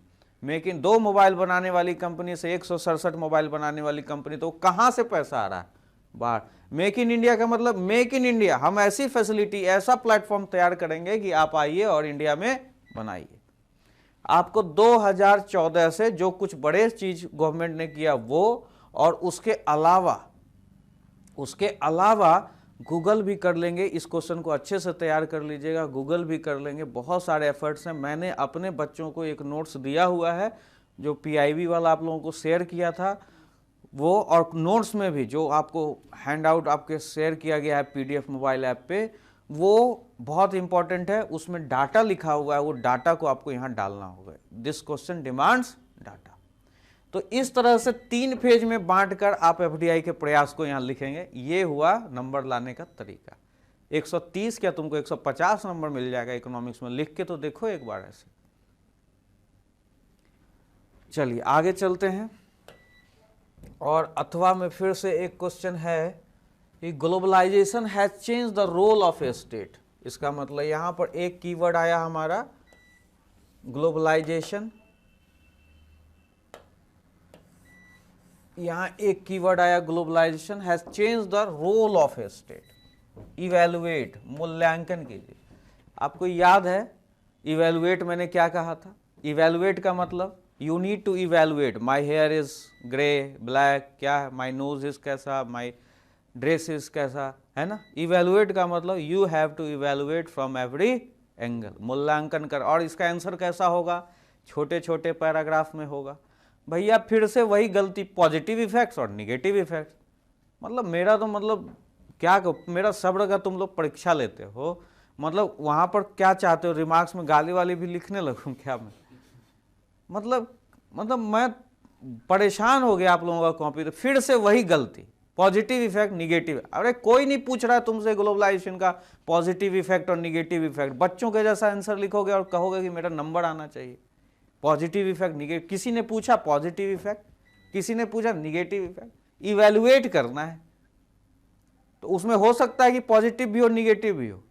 मेक इन 2 मोबाइल बनाने वाली कंपनी से 167 मोबाइल बनाने वाली कंपनी, तो कहां से पैसा आ रहा है? बाहर। मेक इन इंडिया का मतलब मेक इन इंडिया, हम ऐसी फैसिलिटी, ऐसा प्लेटफॉर्म तैयार करेंगे कि आप आइए और इंडिया में बनाइए। आपको 2014 से जो कुछ बड़े चीज गवर्नमेंट ने किया वो, और उसके अलावा गूगल भी कर लेंगे। इस क्वेश्चन को अच्छे से तैयार कर लीजिएगा, गूगल भी कर लेंगे। बहुत सारे एफर्ट्स हैं। मैंने अपने बच्चों को एक नोट्स दिया हुआ है जो पीआईबी वाला आप लोगों को शेयर किया था वो, और नोट्स में भी जो आपको हैंड आउट आपके शेयर किया गया है पीडीएफ मोबाइल ऐप पे, वो बहुत इंपॉर्टेंट है। उसमें डाटा लिखा हुआ है, वो डाटा को आपको यहाँ डालना होगा। This question demands data. तो इस तरह से 3 फेज में बांटकर आप एफडीआई के प्रयास को यहाँ लिखेंगे। ये हुआ नंबर लाने का तरीका। 130 क्या तुमको 150 नंबर मिल जाएगा इकोनॉमिक्स में, लिख के तो देखो एक बार ऐसे। चलिए आगे चलते हैं। और अथवा में फिर से एक क्वेश्चन है कि globalisation has change the role of a state. इसका मतलब यहां पर एक कीवर्ड आया हमारा ग्लोबलाइजेशन, यहां एक कीवर्ड आया globalisation has change the role of a state. Evaluate, मूल्यांकन कीजिए। आपको याद है इवैल्यूएट मैंने क्या कहा था? इवैल्यूएट का मतलब you need to evaluate, my hair is grey, black, क्या है, माई नोज इज कैसा, माई ड्रेस इज कैसा, है ना। इवैल्यूएट का मतलब you have to evaluate from every angle, मूल्यांकन कर। और इसका आंसर कैसा होगा? छोटे छोटे पैराग्राफ में होगा। भैया फिर से वही गलती, पॉजिटिव इफेक्ट्स और निगेटिव इफेक्ट्स। मतलब मेरा तो मतलब क्या मेरा सब्र का तुम लोग परीक्षा लेते हो, मतलब वहां पर क्या चाहते हो, रिमार्क्स में गाली वाली भी लिखने लगूं क्या मैं? मतलब मैं परेशान हो गया आप लोगों का कॉपी। तो फिर से वही गलती, पॉजिटिव इफेक्ट निगेटिव। अरे कोई नहीं पूछ रहा है तुमसे ग्लोबलाइजेशन का पॉजिटिव इफेक्ट और निगेटिव इफेक्ट। बच्चों के जैसा आंसर लिखोगे और कहोगे कि मेरा नंबर आना चाहिए। पॉजिटिव इफेक्ट निगेटिव, किसी ने पूछा पॉजिटिव इफेक्ट, किसी ने पूछा निगेटिव इफेक्ट। इवैल्यूएट करना है तो उसमें हो सकता है कि पॉजिटिव भी हो निगेटिव भी हो,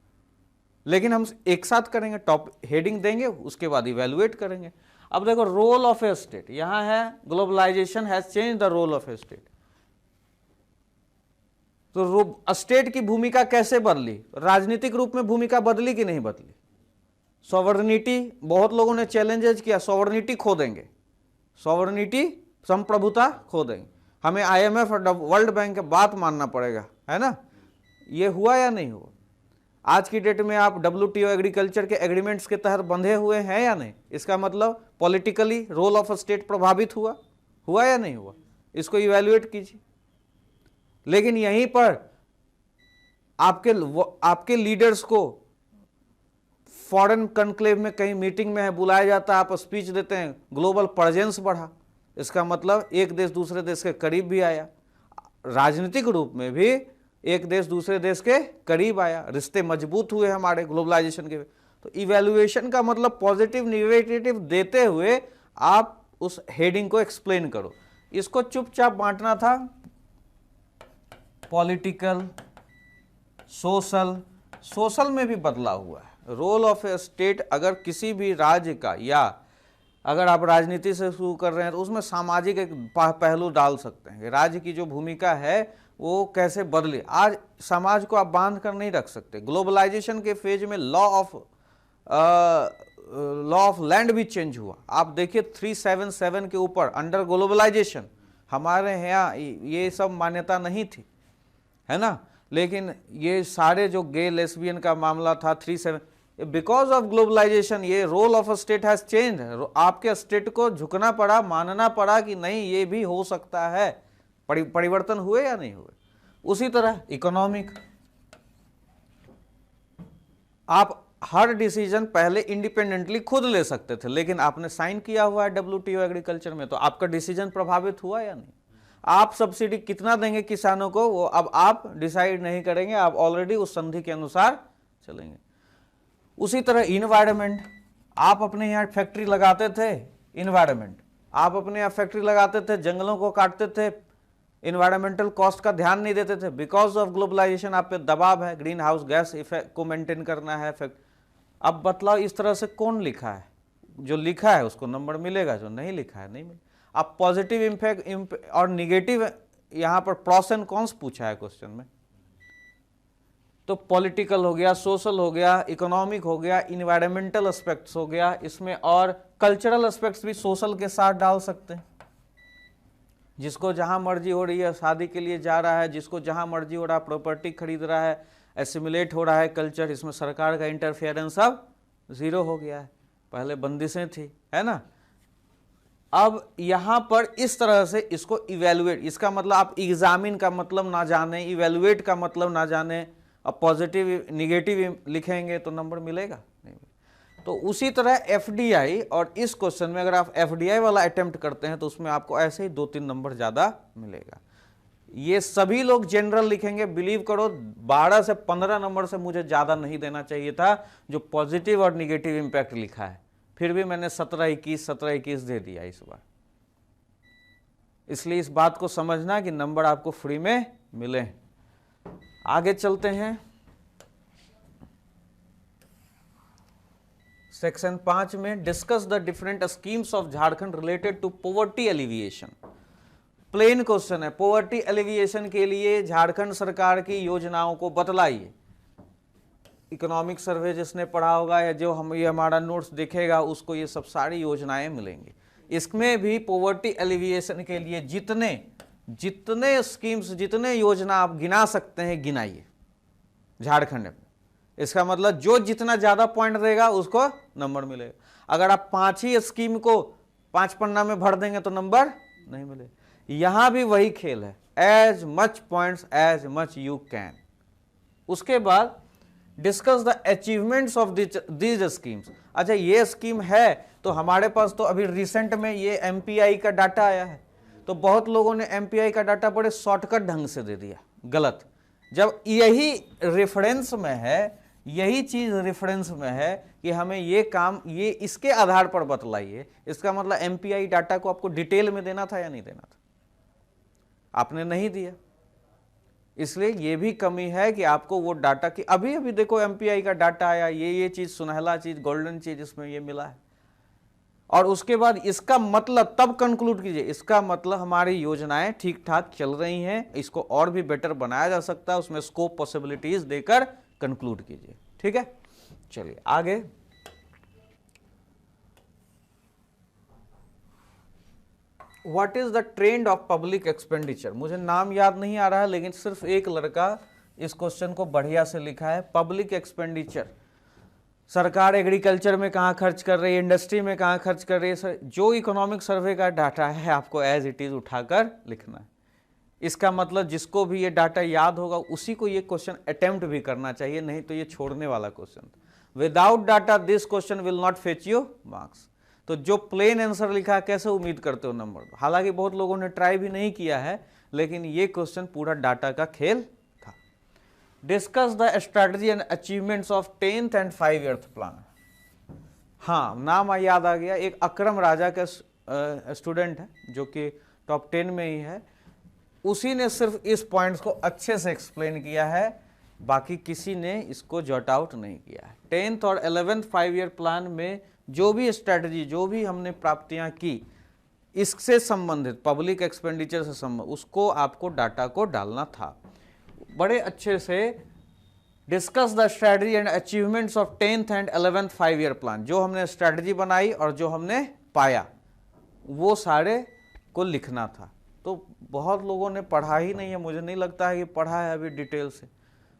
लेकिन हम एक साथ करेंगे, टॉप हेडिंग देंगे, उसके बाद इवैल्यूएट करेंगे। अब देखो रोल ऑफ ए स्टेट, यहां है globalisation has change the role of a state. तो स्टेट की भूमिका कैसे बदली? राजनीतिक रूप में भूमिका बदली कि नहीं बदली? सॉवरेनिटी, बहुत लोगों ने चैलेंजेस किया, सॉवरेनिटी खो देंगे, सॉवरेनिटी संप्रभुता खो देंगे, हमें आईएमएफ और वर्ल्ड बैंक की बात मानना पड़ेगा, है ना। ये हुआ या नहीं हुआ? आज की डेट में आप WTO एग्रीकल्चर के एग्रीमेंट्स के तहत बंधे हुए हैं या नहीं? इसका मतलब पॉलिटिकली रोल ऑफ स्टेट प्रभावित हुआ या नहीं हुआ? इसको इवैल्यूएट कीजिए। लेकिन यहीं पर आपके लीडर्स को फॉरेन कॉन्क्लेव में कहीं मीटिंग में है बुलाया जाता है, आप स्पीच देते हैं, ग्लोबल प्रेजेंस बढ़ा। इसका मतलब एक देश दूसरे देश के करीब भी आया। राजनीतिक रूप में भी एक देश दूसरे देश के करीब आया, रिश्ते मजबूत हुए हमारे ग्लोबलाइजेशन के। तो इवैल्यूएशन का मतलब पॉजिटिव नेगेटिव देते हुए आप उस हेडिंग को एक्सप्लेन करो। इसको चुपचाप बांटना था, पॉलिटिकल, सोशल में भी बदलाव हुआ है। रोल ऑफ ए स्टेट, अगर किसी भी राज्य का, या अगर आप राजनीति से शुरू कर रहे हैं तो उसमें सामाजिक एक पहलू डाल सकते हैं। राज्य की जो भूमिका है वो कैसे बदली। आज समाज को आप बांध कर नहीं रख सकते। ग्लोबलाइजेशन के फेज में लॉ ऑफ लैंड भी चेंज हुआ। आप देखिए 377 के ऊपर अंडर ग्लोबलाइजेशन हमारे यहाँ ये सब मान्यता नहीं थी, है ना, लेकिन ये सारे जो गे लेस्बियन का मामला था 37, बिकॉज ऑफ ग्लोबलाइजेशन ये role of a state has change. आपके स्टेट को झुकना पड़ा, मानना पड़ा कि नहीं ये भी हो सकता है। परिवर्तन हुए या नहीं हुए। उसी तरह इकोनॉमिक, आप हर डिसीजन पहले इंडिपेंडेंटली खुद ले सकते थे, लेकिन आपने साइन किया हुआ है WTO एग्रीकल्चर में, तो आपका डिसीजन प्रभावित हुआ या नहीं। आप सब्सिडी कितना देंगे किसानों को वो अब आप डिसाइड नहीं करेंगे, आप ऑलरेडी उस संधि के अनुसार चलेंगे। उसी तरह इन्वायरमेंट, आप अपने यहाँ फैक्ट्री लगाते थे, इन्वायरमेंट आप अपने यहाँ फैक्ट्री लगाते थे, जंगलों को काटते थे, इन्वायरमेंटल कॉस्ट का ध्यान नहीं देते थे। बिकॉज ऑफ ग्लोबलाइजेशन आप पे दबाव है, ग्रीन हाउस गैस इफेक्ट को मेंटेन करना है। अब बतलाओ इस तरह से कौन लिखा है, जो लिखा है उसको नंबर मिलेगा, जो नहीं लिखा है नहीं मिलेगा। अब पॉजिटिव इम्पैक्ट और निगेटिव, यहाँ पर प्रोस एंड कॉन्स पूछा है क्वेश्चन में, तो पॉलिटिकल हो गया, सोशल हो गया, इकोनॉमिक हो गया, इन्वायरमेंटल एस्पेक्ट्स हो गया, इसमें और कल्चरल एस्पेक्ट्स भी सोशल के साथ डाल सकते हैं। जिसको जहां मर्जी हो रही है, शादी के लिए जा रहा है, जिसको जहां मर्जी हो रहा है, प्रॉपर्टी खरीद रहा है, एसिमुलेट हो रहा है कल्चर, इसमें सरकार का इंटरफेरेंस अब जीरो हो गया है। पहले बंदिशें थी, है ना। अब यहां पर इस तरह से इसको इवेलुएट, इसका मतलब आप एग्जामिन का मतलब ना जाने, इवेलुएट का मतलब ना जाने, अब पॉजिटिव निगेटिव लिखेंगे तो नंबर मिलेगा नहीं। तो उसी तरह FDI, और इस क्वेश्चन में अगर आप FDI वाला अटेम्प्ट करते हैं तो उसमें आपको ऐसे ही 2-3 नंबर ज्यादा मिलेगा। ये सभी लोग जनरल लिखेंगे, बिलीव करो 12 से 15 नंबर से मुझे ज्यादा नहीं देना चाहिए था जो पॉजिटिव और निगेटिव इंपैक्ट लिखा है, फिर भी मैंने 17-21 दे दिया इस बार। इसलिए इस बात को समझना कि नंबर आपको फ्री में मिले। आगे चलते हैं। सेक्शन 5 में discuss the different schemes of Jharkhand related to poverty alleviation. Plain question है, पॉवर्टी एलिविएशन के लिए झारखंड सरकार की योजनाओं को बतलाइए। इकोनॉमिक सर्वे जिसने पढ़ा होगा या जो हम ये हमारा नोट्स देखेगा उसको ये सब सारी योजनाएं मिलेंगी। इसमें भी पॉवर्टी एलिविएशन के लिए जितने स्कीम्स, जितने योजना आप गिना सकते हैं गिनाइए झारखंड में। इसका मतलब जो जितना ज्यादा पॉइंट देगा उसको नंबर मिलेगा। अगर आप 5 ही स्कीम को 5 पन्ना में भर देंगे तो नंबर नहीं मिलेगा। यहां भी वही खेल है, as much points as much you can. उसके बाद discuss the achievements of these schemes. अच्छा, ये स्कीम है तो हमारे पास तो अभी रिसेंट में ये MPI का डाटा आया है, तो बहुत लोगों ने MPI का डाटा बड़े शॉर्टकट ढंग से दे दिया, गलत। जब यही रेफरेंस में है, यही चीज रेफरेंस में है कि हमें ये काम, ये इसके आधार पर बतलाइए, इसका मतलब MPI डाटा को आपको डिटेल में देना था या नहीं देना था, आपने नहीं दिया। इसलिए ये भी कमी है कि आपको वो डाटा की, अभी अभी देखो MPI का डाटा आया, ये चीज सुनहला चीज, गोल्डन चीज इसमें ये मिला है। और उसके बाद इसका मतलब तब कंक्लूड कीजिए, इसका मतलब हमारी योजनाएं ठीक ठाक चल रही हैं, इसको और भी बेटर बनाया जा सकता है, उसमें स्कोप पॉसिबिलिटीज देकर कंक्लूड कीजिए। ठीक है, चलिए आगे। What is the trend of public expenditure. मुझे नाम याद नहीं आ रहा है, लेकिन सिर्फ एक लड़का इस क्वेश्चन को बढ़िया से लिखा है। पब्लिक एक्सपेंडिचर, सरकार एग्रीकल्चर में कहाँ खर्च कर रही है, इंडस्ट्री में कहाँ खर्च कर रही है। जो इकोनॉमिक सर्वे का डाटा है आपको एज इट इज उठाकर लिखना है। इसका मतलब जिसको भी ये डाटा याद होगा उसी को ये क्वेश्चन अटेम्प्ट भी करना चाहिए, नहीं तो ये छोड़ने वाला question. Without data this question will not fetch you marks. तो जो प्लेन आंसर लिखा है कैसे उम्मीद करते हो नंबर दो? हालांकि बहुत लोगों ने ट्राई भी नहीं किया है, लेकिन ये क्वेश्चन पूरा डाटा का खेल था। Discuss the strategy and achievements of 10th and 5 year plan. हाँ, नाम याद आ गया, एक अकरम राजा का स्टूडेंट है जो कि टॉप 10 में ही है, उसी ने सिर्फ इस पॉइंट्स को अच्छे से एक्सप्लेन किया है, बाकी किसी ने इसको जॉट आउट नहीं किया है। 10th और 11th 5 ईयर प्लान में जो भी स्ट्रेटजी, जो भी हमने प्राप्तियां की, इससे संबंधित पब्लिक एक्सपेंडिचर से संबंधित, उसको आपको डाटा को डालना था। बड़े अच्छे से discuss the strategy and achievements of 10th and 11th 5 year plan, जो हमने स्ट्रेटजी बनाई और जो हमने पाया वो सारे को लिखना था। तो बहुत लोगों ने पढ़ा ही नहीं है, मुझे नहीं लगता है कि पढ़ा है अभी डिटेल से,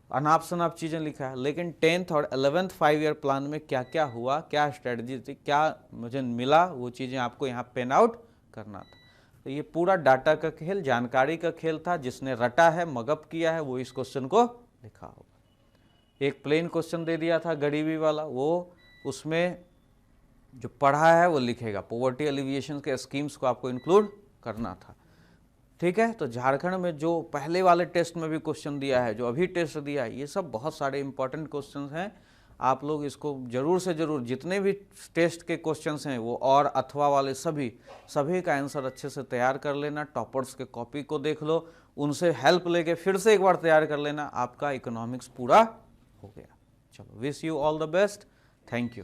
अनाप शनाप चीज़ें लिखा है। लेकिन 10th और 11th 5 ईयर प्लान में क्या क्या हुआ, क्या स्ट्रेटजी थी, क्या मुझे मिला, वो चीज़ें आपको यहाँ पेन आउट करना था। तो ये पूरा डाटा का खेल, जानकारी का खेल था। जिसने रटा है, मगअप किया है, वो इस क्वेश्चन को लिखा होगा। एक प्लेन क्वेश्चन दे दिया था गरीबी वाला, वो उसमें जो पढ़ा है वो लिखेगा। पॉवर्टी एलिविएशन के स्कीम्स को आपको इंक्लूड करना था, ठीक है। तो झारखंड में जो पहले वाले टेस्ट में भी क्वेश्चन दिया है, जो अभी टेस्ट दिया है, ये सब बहुत सारे इंपॉर्टेंट क्वेश्चंस हैं। आप लोग इसको जरूर से जरूर, जितने भी टेस्ट के क्वेश्चंस हैं वो और अथवा वाले सभी का आंसर अच्छे से तैयार कर लेना। टॉपर्स के कॉपी को देख लो, उनसे हेल्प लेके फिर से एक बार तैयार कर लेना। आपका इकोनॉमिक्स पूरा हो गया। चलो, wish you all the best, thank you.